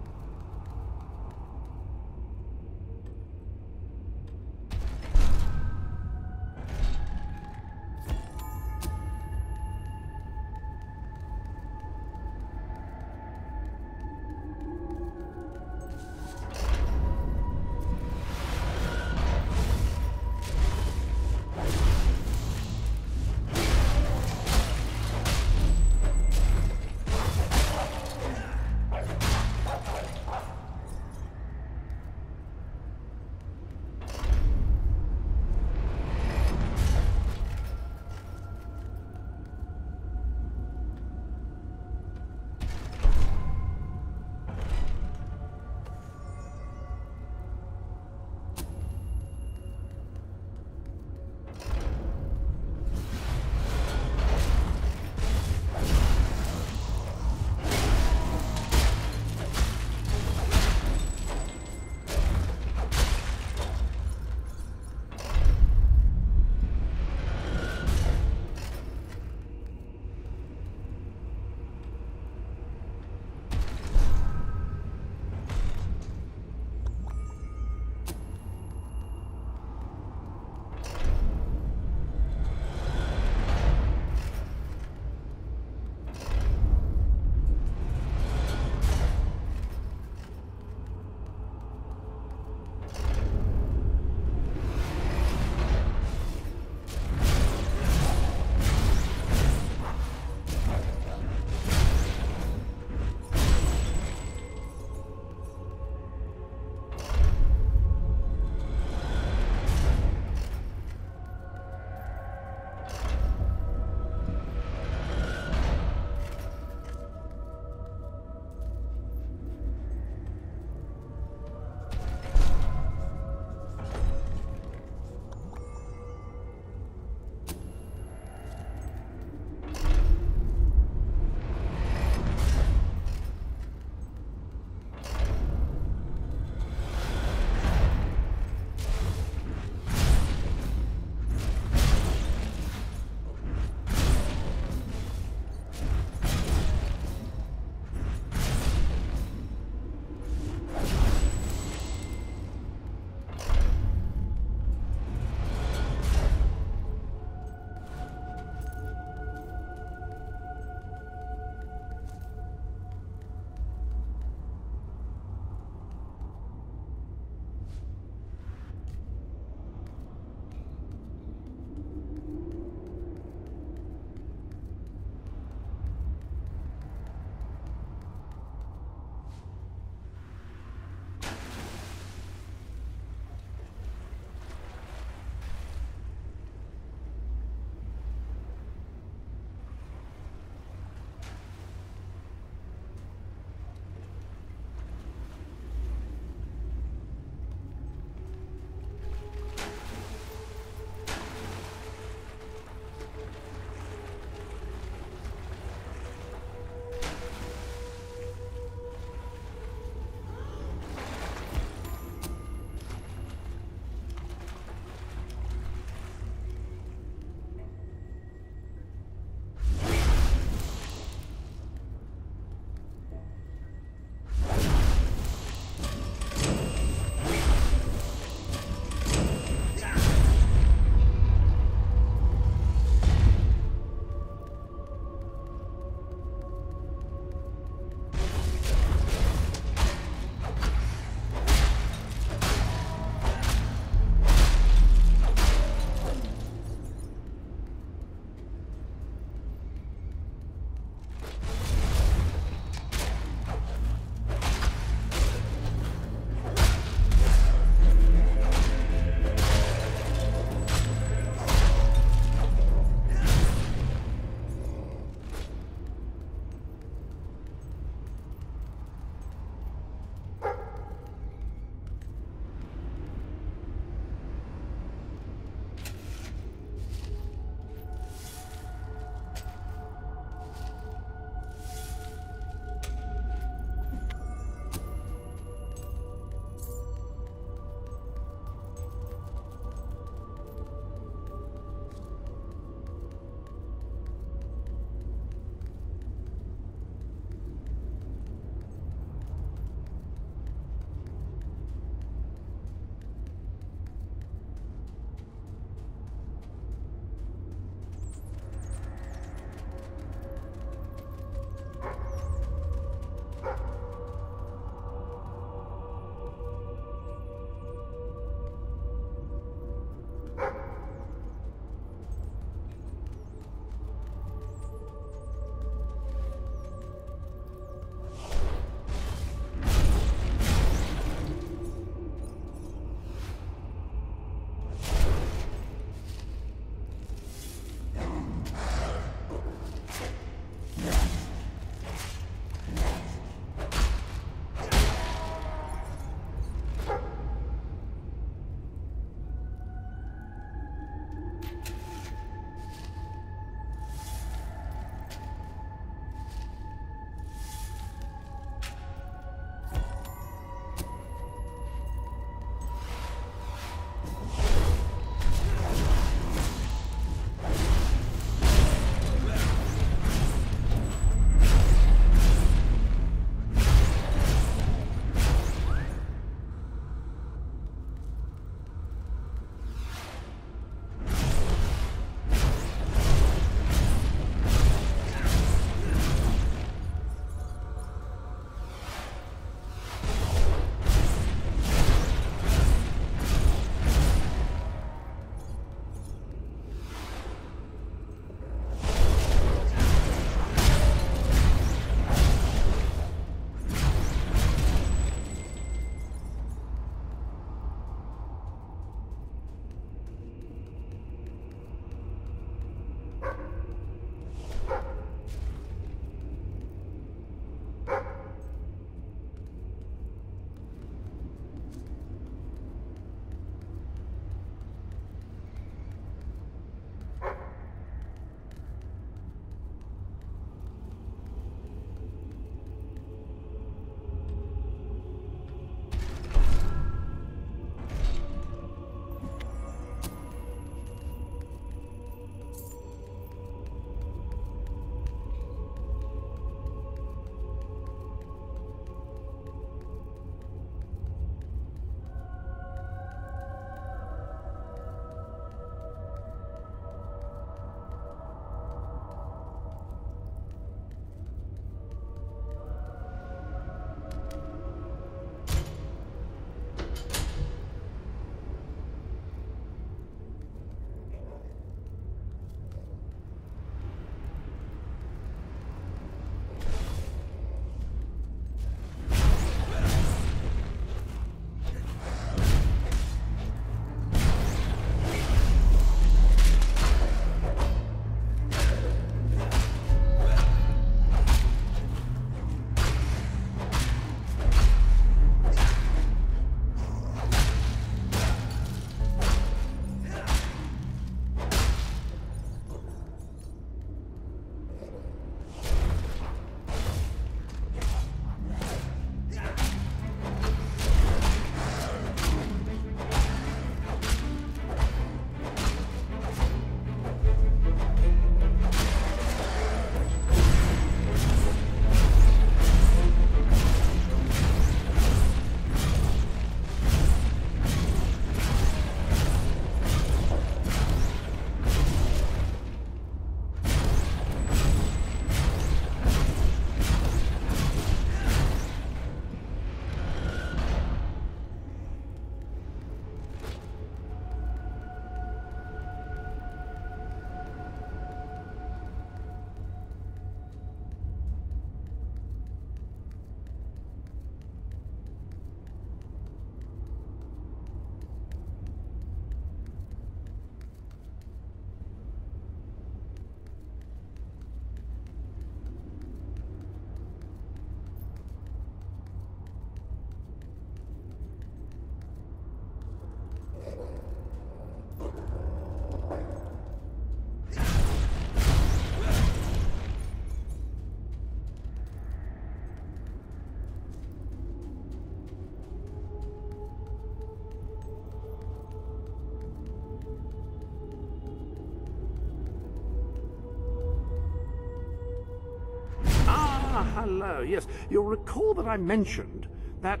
hello. Yes, you'll recall that I mentioned that...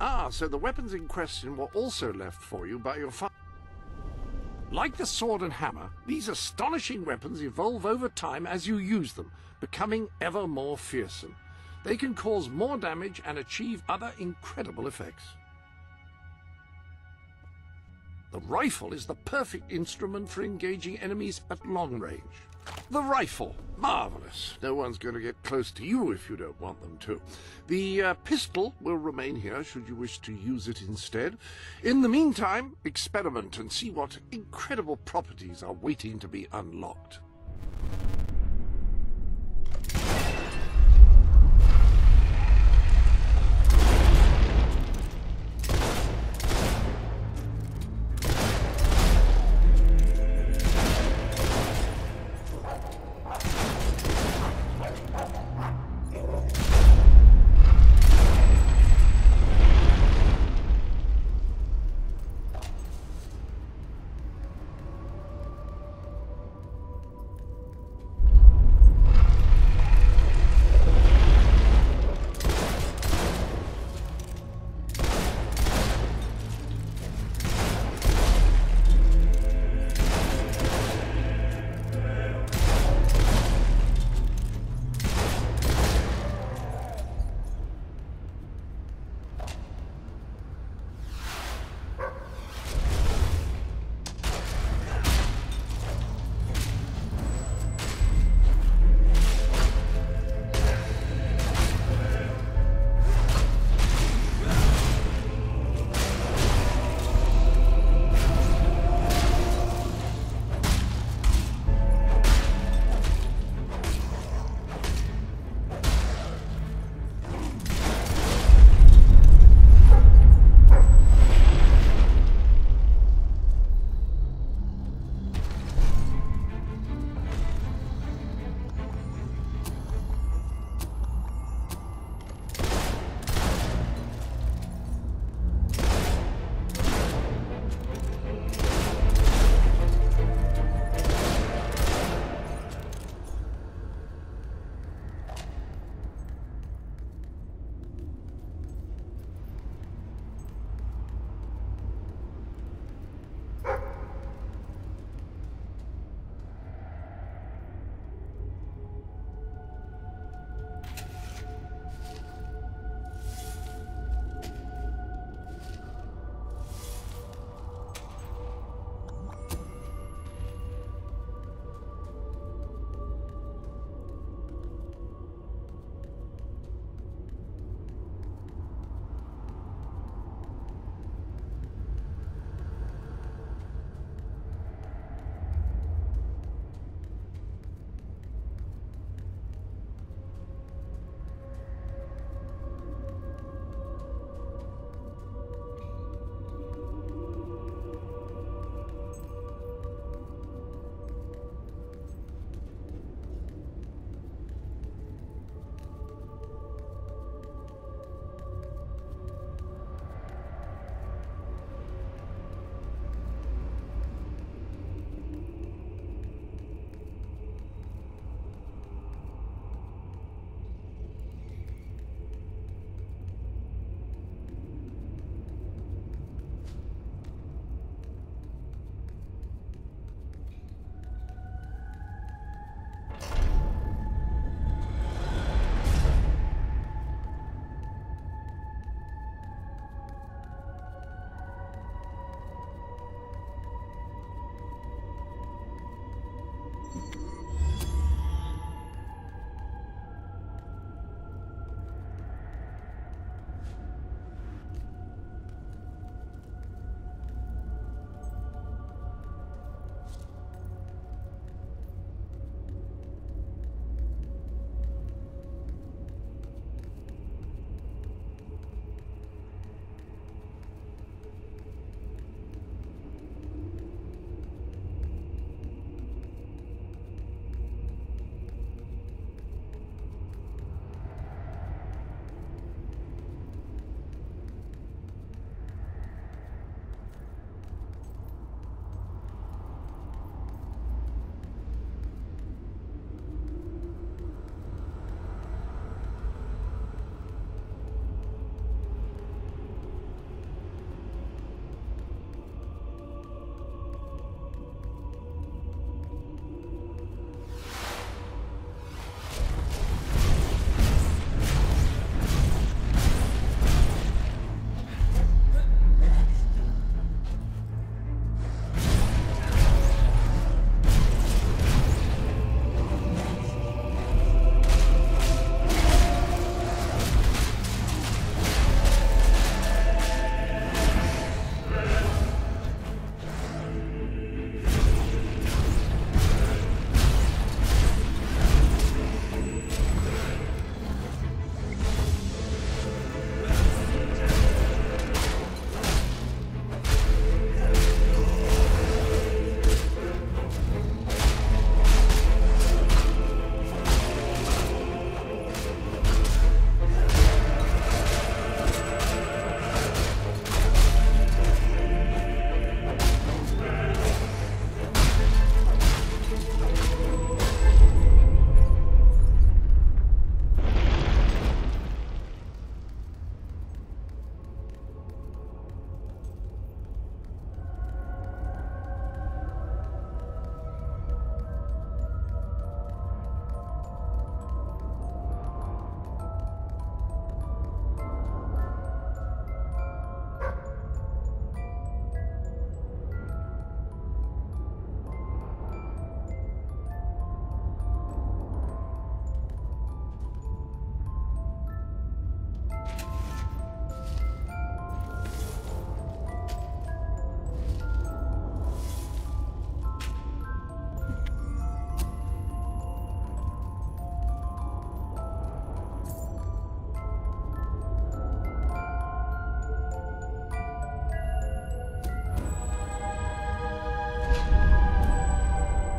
Ah, so the weapons in question were also left for you by your father. Like the sword and hammer, these astonishing weapons evolve over time as you use them, becoming ever more fearsome. They can cause more damage and achieve other incredible effects. The rifle is the perfect instrument for engaging enemies at long range. The rifle, marvelous. No one's going to get close to you if you don't want them to. The pistol will remain here should you wish to use it instead. In the meantime, experiment and see what incredible properties are waiting to be unlocked.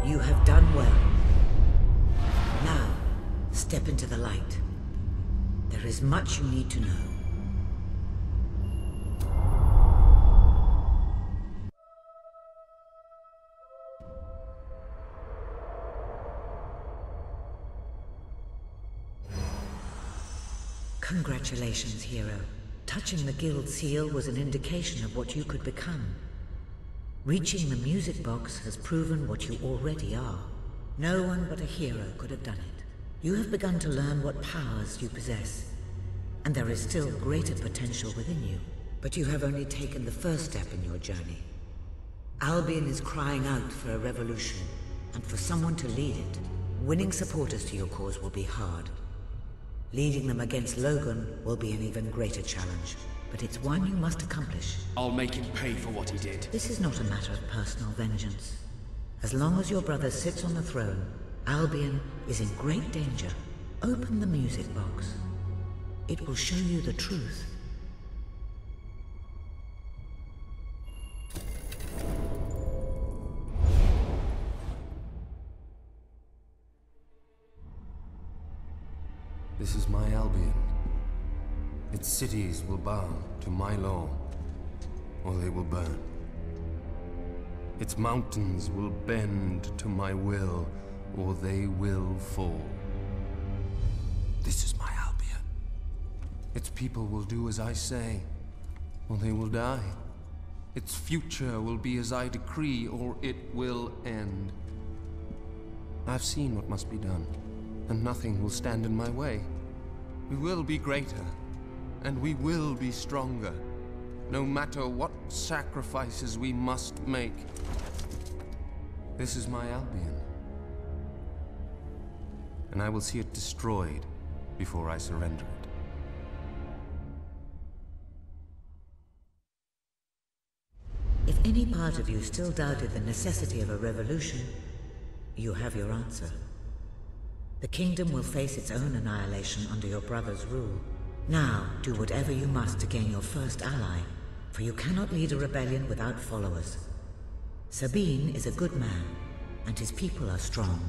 You have done well. Now, step into the light. There is much you need to know. Congratulations, hero. Touching the guild seal was an indication of what you could become. Reaching the music box has proven what you already are. No one but a hero could have done it. You have begun to learn what powers you possess, and there is still greater potential within you. But you have only taken the first step in your journey. Albion is crying out for a revolution, and for someone to lead it. Winning supporters to your cause will be hard. Leading them against Logan will be an even greater challenge. But it's one you must accomplish. I'll make him pay for what he did. This is not a matter of personal vengeance. As long as your brother sits on the throne, Albion is in great danger. Open the music box. It will show you the truth. This is my Albion. Its cities will bow to my law, or they will burn. Its mountains will bend to my will, or they will fall. This is my Albion. Its people will do as I say, or they will die. Its future will be as I decree, or it will end. I've seen what must be done, and nothing will stand in my way. We will be greater, and we will be stronger, no matter what sacrifices we must make. This is my Albion, and I will see it destroyed before I surrender it. If any part of you still doubted the necessity of a revolution, you have your answer. The kingdom will face its own annihilation under your brother's rule. Now, do whatever you must to gain your first ally, for you cannot lead a rebellion without followers. Sabine is a good man, and his people are strong.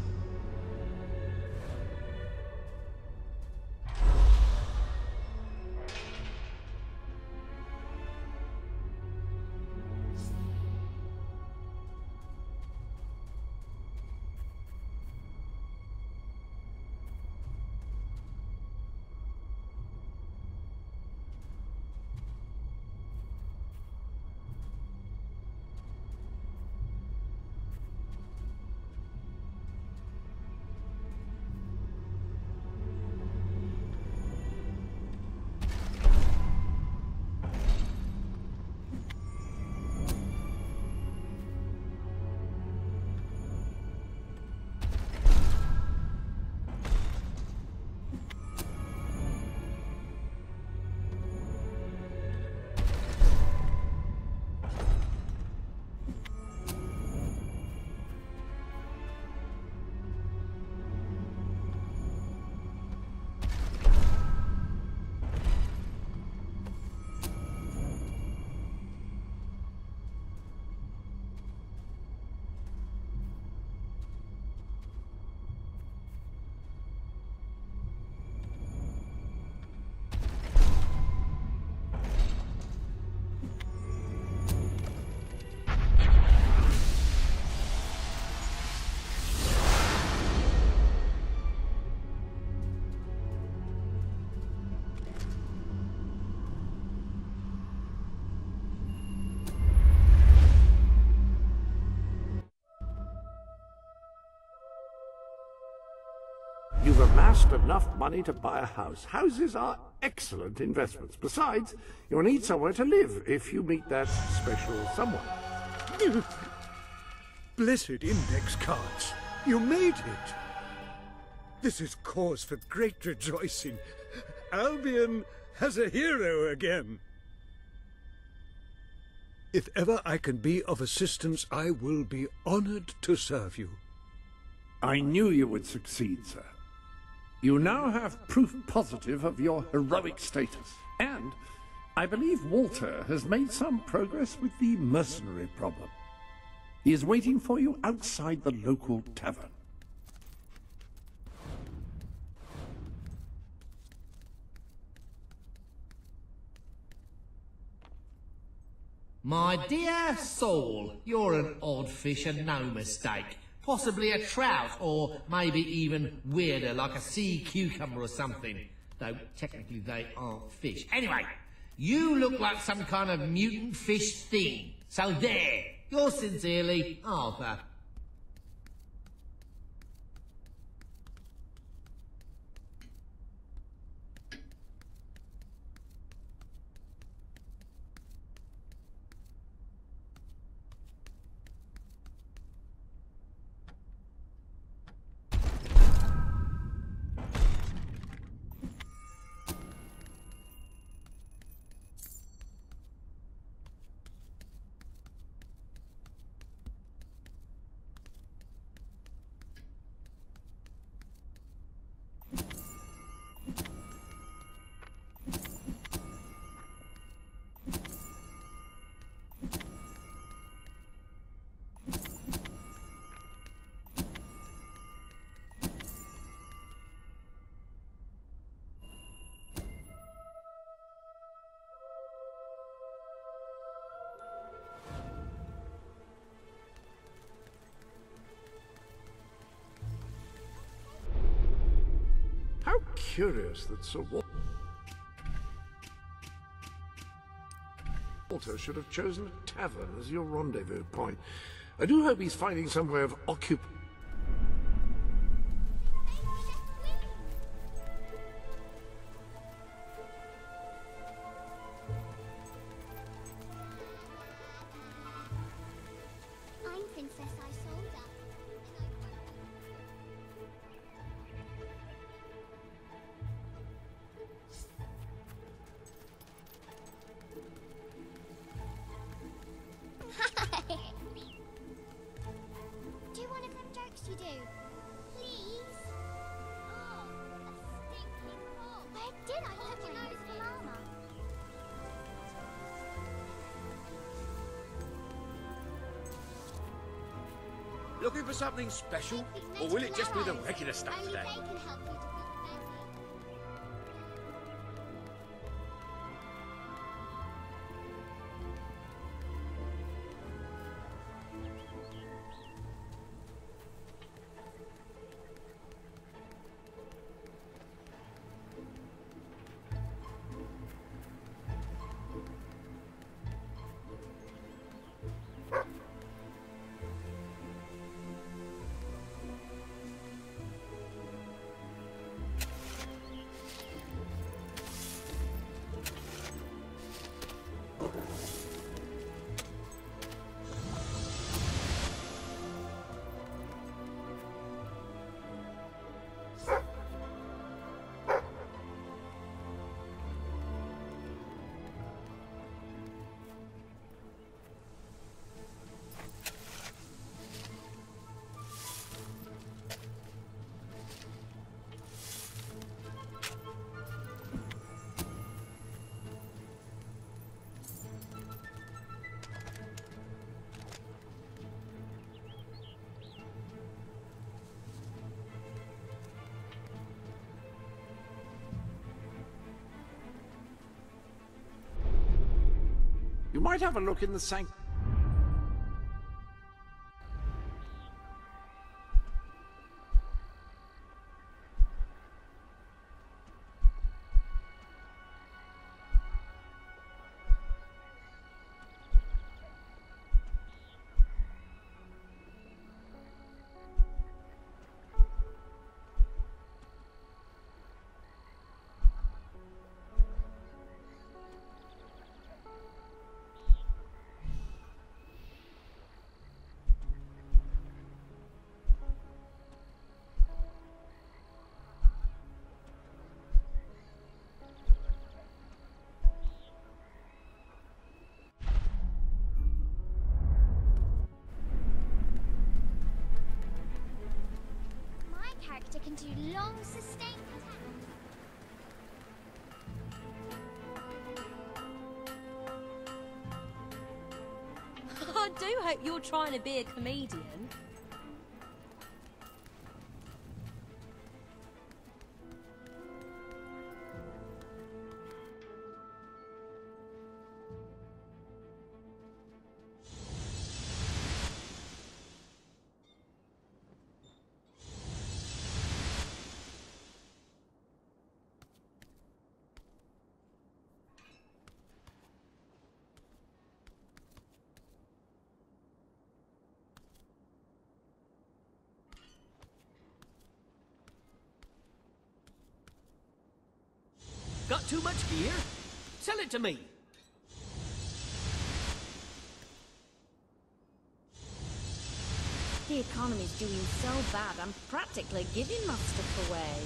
You've amassed enough money to buy a house. Houses are excellent investments. Besides, you'll need somewhere to live if you meet that special someone. Blessed index cards. You made it. This is cause for great rejoicing. Albion, as a hero again. If ever I can be of assistance, I will be honored to serve you. I knew you would succeed, sir. You now have proof positive of your heroic status, and I believe Walter has made some progress with the mercenary problem. He is waiting for you outside the local tavern. My dear Saul, you're an odd fish and no mistake. Possibly a trout, or maybe even weirder, like a sea cucumber or something. Though technically they aren't fish. Anyway, you look like some kind of mutant fish thing. So there, yours sincerely, Arthur. How curious that Sir Walter should have chosen a tavern as your rendezvous point. I do hope he's finding some way of occupying. I'm Princess Isolde. Do one of them jokes you do, please? Oh, a stinking hole. Where did I put your nose for Mama? Looking for something special? Or will it just be the regular stuff Only today? they can help you to feel You might have a look in the sanctuary. sustain I do hope you're trying to be a comedian. Got too much gear? Sell it to me. The economy's doing so bad, I'm practically giving my stuff away.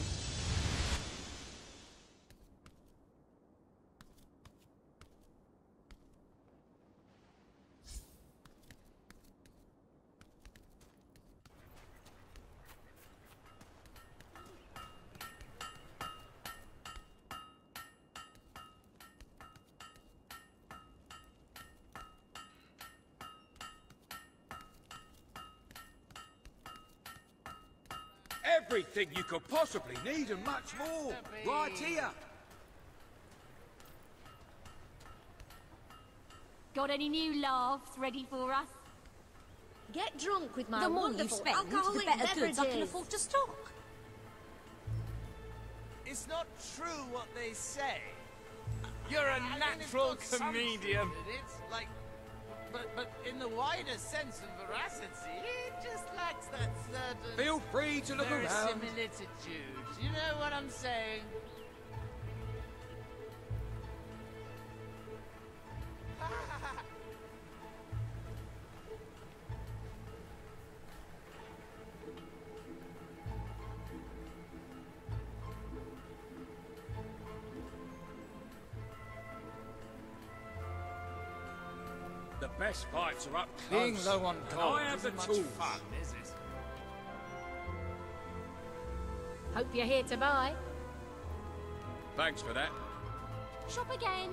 Everything you could possibly need and much more. Right here. Got any new laughs ready for us? Get drunk with my The more you wonderful spend, the alcoholic better goods I can beverages. afford to stock. It's not true what they say. You're a natural comedian. It's like, but in the wider sense of veracity, it just lacks that certain. Feel free to look around. Verisimilitude. You know what I'm saying? The best fights are up close. Being low on And gold I have the isn't much tools. fun, is it? Hope you're here to buy. Thanks for that. Shop again.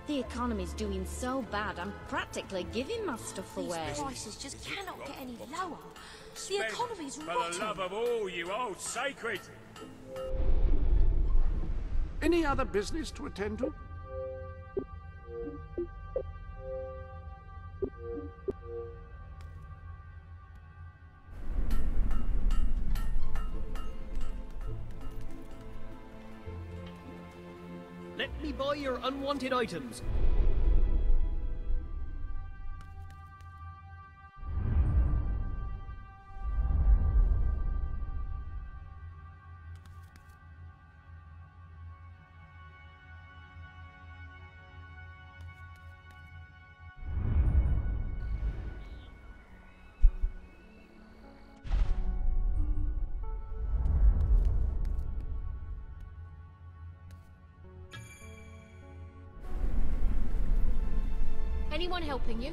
The economy's doing so bad, I'm practically giving my stuff away. These prices just cannot get any lower. The Spend economy's for rotten. the love of all you hold sacred. Any other business to attend to? Let me buy your unwanted items. Anyone helping you?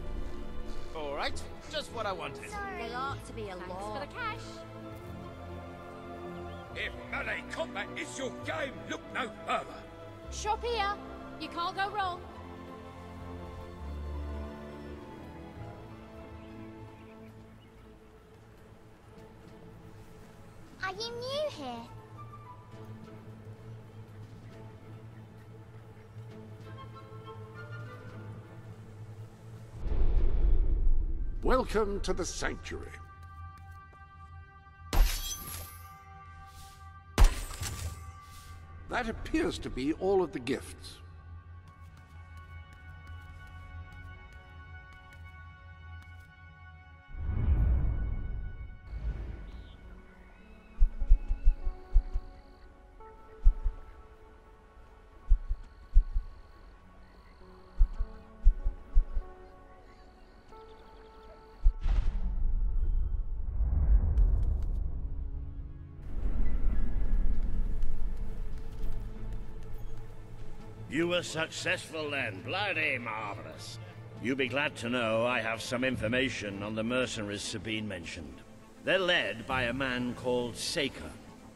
All right, just what I wanted. There ought to be a law. For the cash. If melee combat is your game, look no further. Shop here. You can't go wrong. Are you new here? Welcome to the Sanctuary. That appears to be all of the gifts. You were successful then. Bloody marvelous. You'll be glad to know I have some information on the mercenaries Sabine mentioned. They're led by a man called Saker.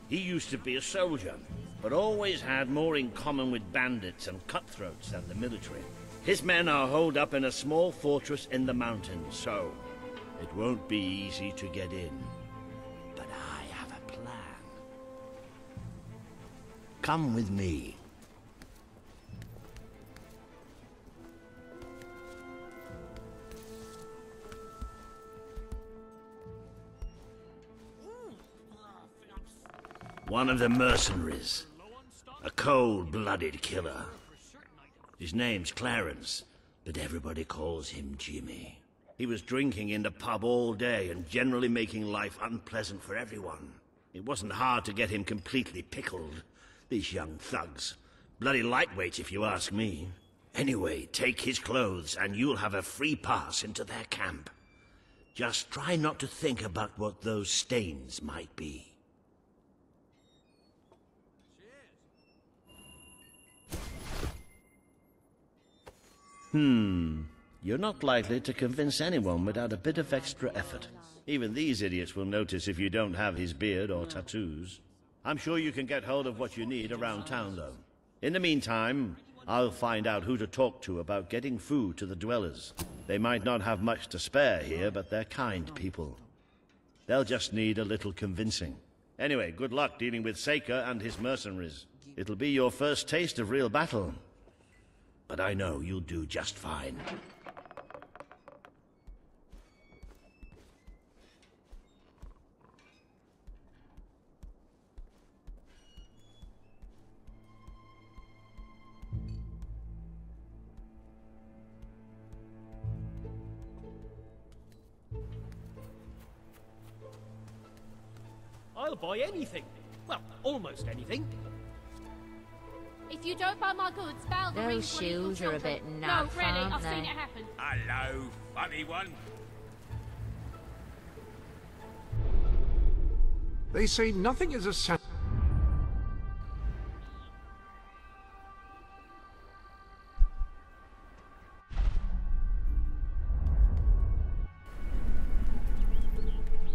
He used to be a soldier, but always had more in common with bandits and cutthroats than the military. His men are holed up in a small fortress in the mountains, so it won't be easy to get in. But I have a plan. Come with me. One of the mercenaries. A cold-blooded killer. His name's Clarence, but everybody calls him Jimmy. He was drinking in the pub all day and generally making life unpleasant for everyone. It wasn't hard to get him completely pickled. These young thugs. Bloody lightweights, if you ask me. Anyway, take his clothes and you'll have a free pass into their camp. Just try not to think about what those stains might be. You're not likely to convince anyone without a bit of extra effort. Even these idiots will notice if you don't have his beard or tattoos. I'm sure you can get hold of what you need around town, though. In the meantime, I'll find out who to talk to about getting food to the dwellers. They might not have much to spare here, but they're kind people. They'll just need a little convincing. Anyway, good luck dealing with Saker and his mercenaries. It'll be your first taste of real battle. But I know you'll do just fine. I'll buy anything. Well, almost anything. If you don't buy my goods, Balder Those shoes are a bit naff, No, really, aren't I've seen they? it happen. Hello, funny one. They say nothing is a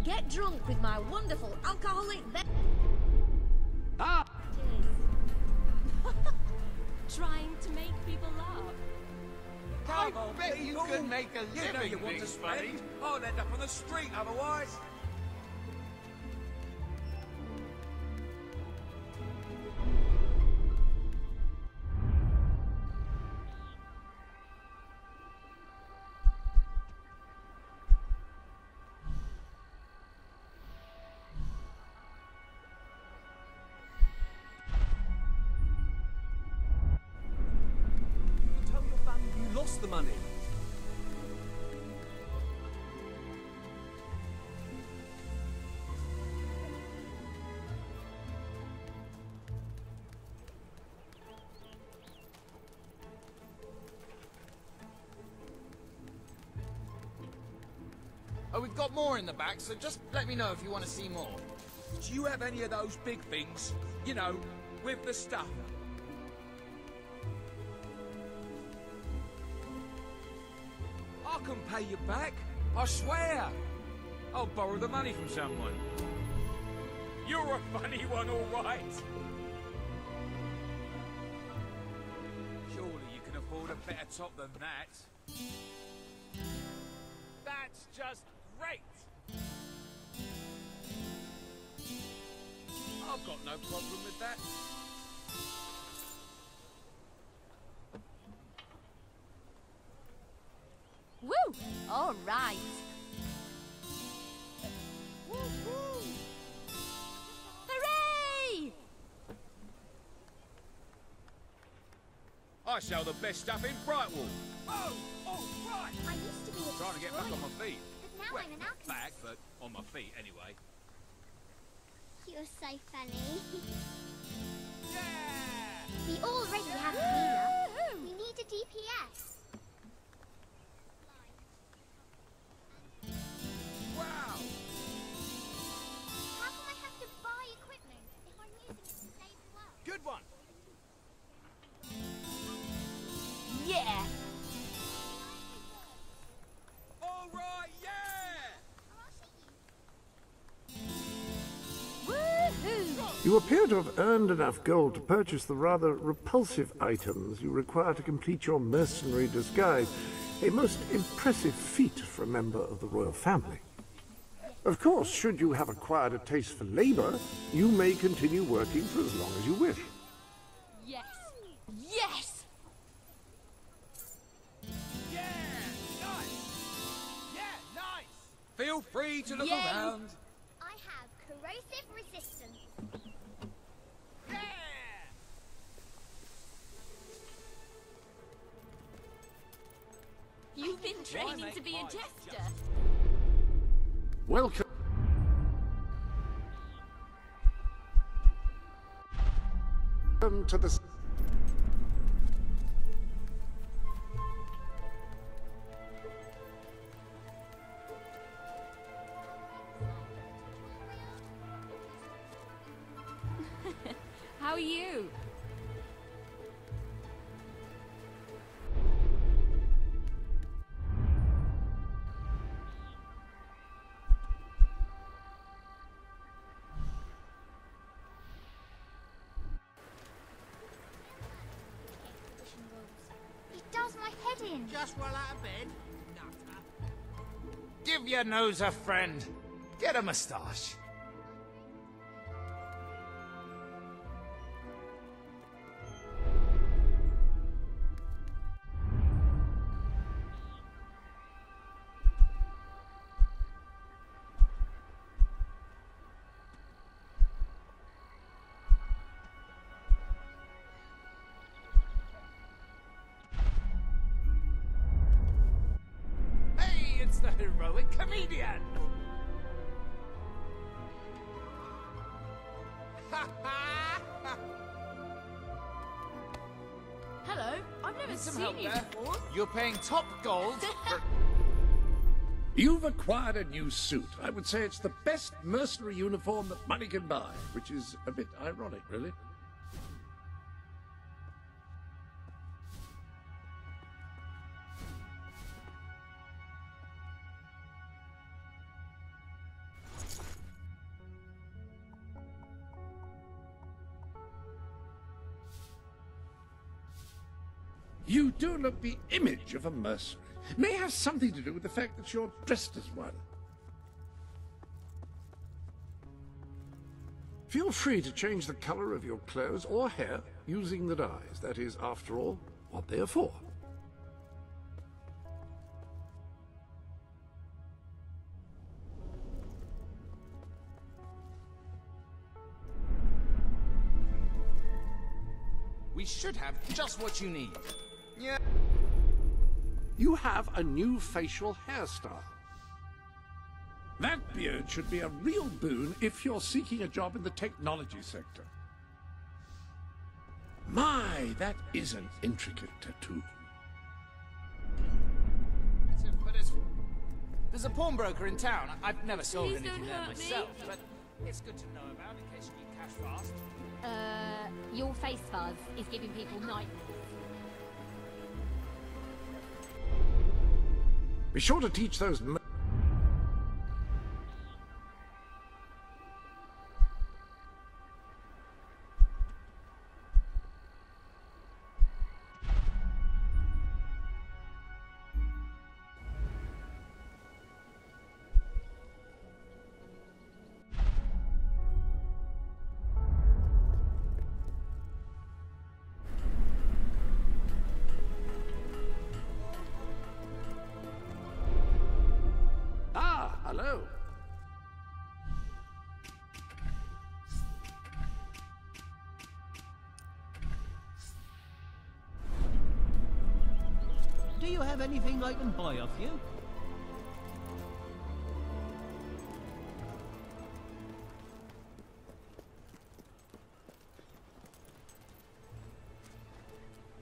Get drunk with my wonderful alcoholic Trying to make people laugh. I bet you can make a living. You know you want to spend. I'll end up on the street otherwise. Tell your family you lost the money. Oh, we've got more in the back, so just let me know if you want to see more. Do you have any of those big things? You know, with the stuff. I can pay you back, I swear. I'll borrow the money from someone. You're a funny one, all right. Surely you can afford a better top than that. That's just great. I've got no problem with that. Woo! All right. Woo-hoo! Hooray! I sell the best stuff in Brightwall. Oh, right. I used to be a Trying to get back on my feet. but now Well, I'm an not alchemist. back, but on my feet anyway. You're so funny. Yeah! We already have a healer. We need a DPS. Wow! How come I have to buy equipment if I'm using it to save the world? Good one. Yeah! You appear to have earned enough gold to purchase the rather repulsive items you require to complete your mercenary disguise. A most impressive feat for a member of the royal family. Of course, should you have acquired a taste for labor, you may continue working for as long as you wish. Yes! Yes! Yeah, nice! Yeah, nice! Feel free to look Yeah. around. I have corrosive resistance. Yeah! You've been training to be a jester. Welcome to the... How are you? It does my head in. Just well out of bed? Nutter. Give your nose a friend. Get a moustache. Hey, it's the heroic comedian! Hello, I've never Need some seen help you there? before. You're paying top gold for... You've acquired a new suit. I would say it's the best mercenary uniform that money can buy, which is a bit ironic, really. You do look the image of a mercenary. May have something to do with the fact that you're dressed as one. Feel free to change the color of your clothes or hair using the dyes. That is, after all, what they are for. We should have just what you need. Yeah. You have a new facial hairstyle. That beard should be a real boon if you're seeking a job in the technology sector. My, that is an intricate tattoo. There's a pawnbroker in town. I've never sold Please anything don't there hurt me. myself, but it's good to know about in case you need cash fast. Your face fuzz is giving people nightmares. Be sure to teach those... Ah, hello. Do you have anything I can buy off you?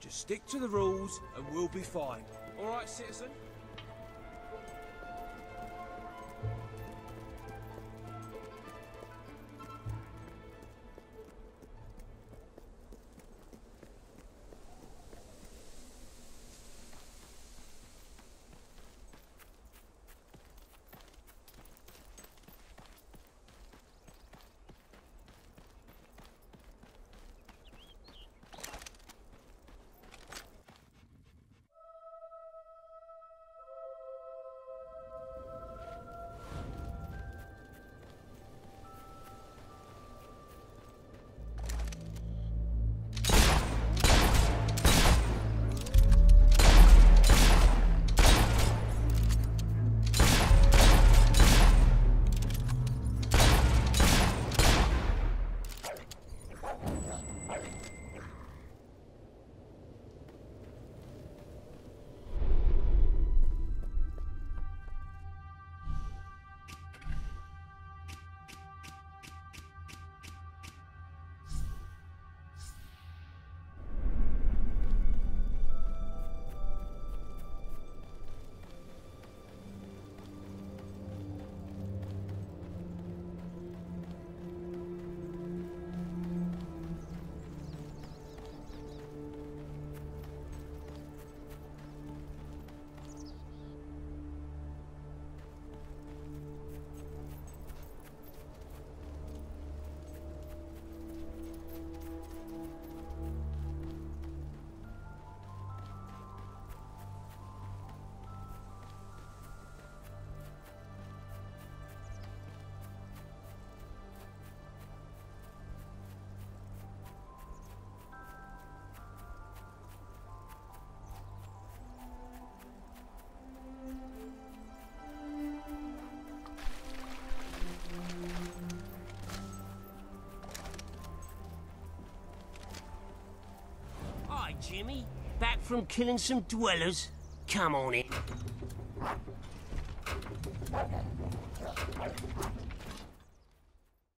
Just stick to the rules and we'll be fine. All right, citizen? Jimmy? Back from killing some dwellers? Come on in.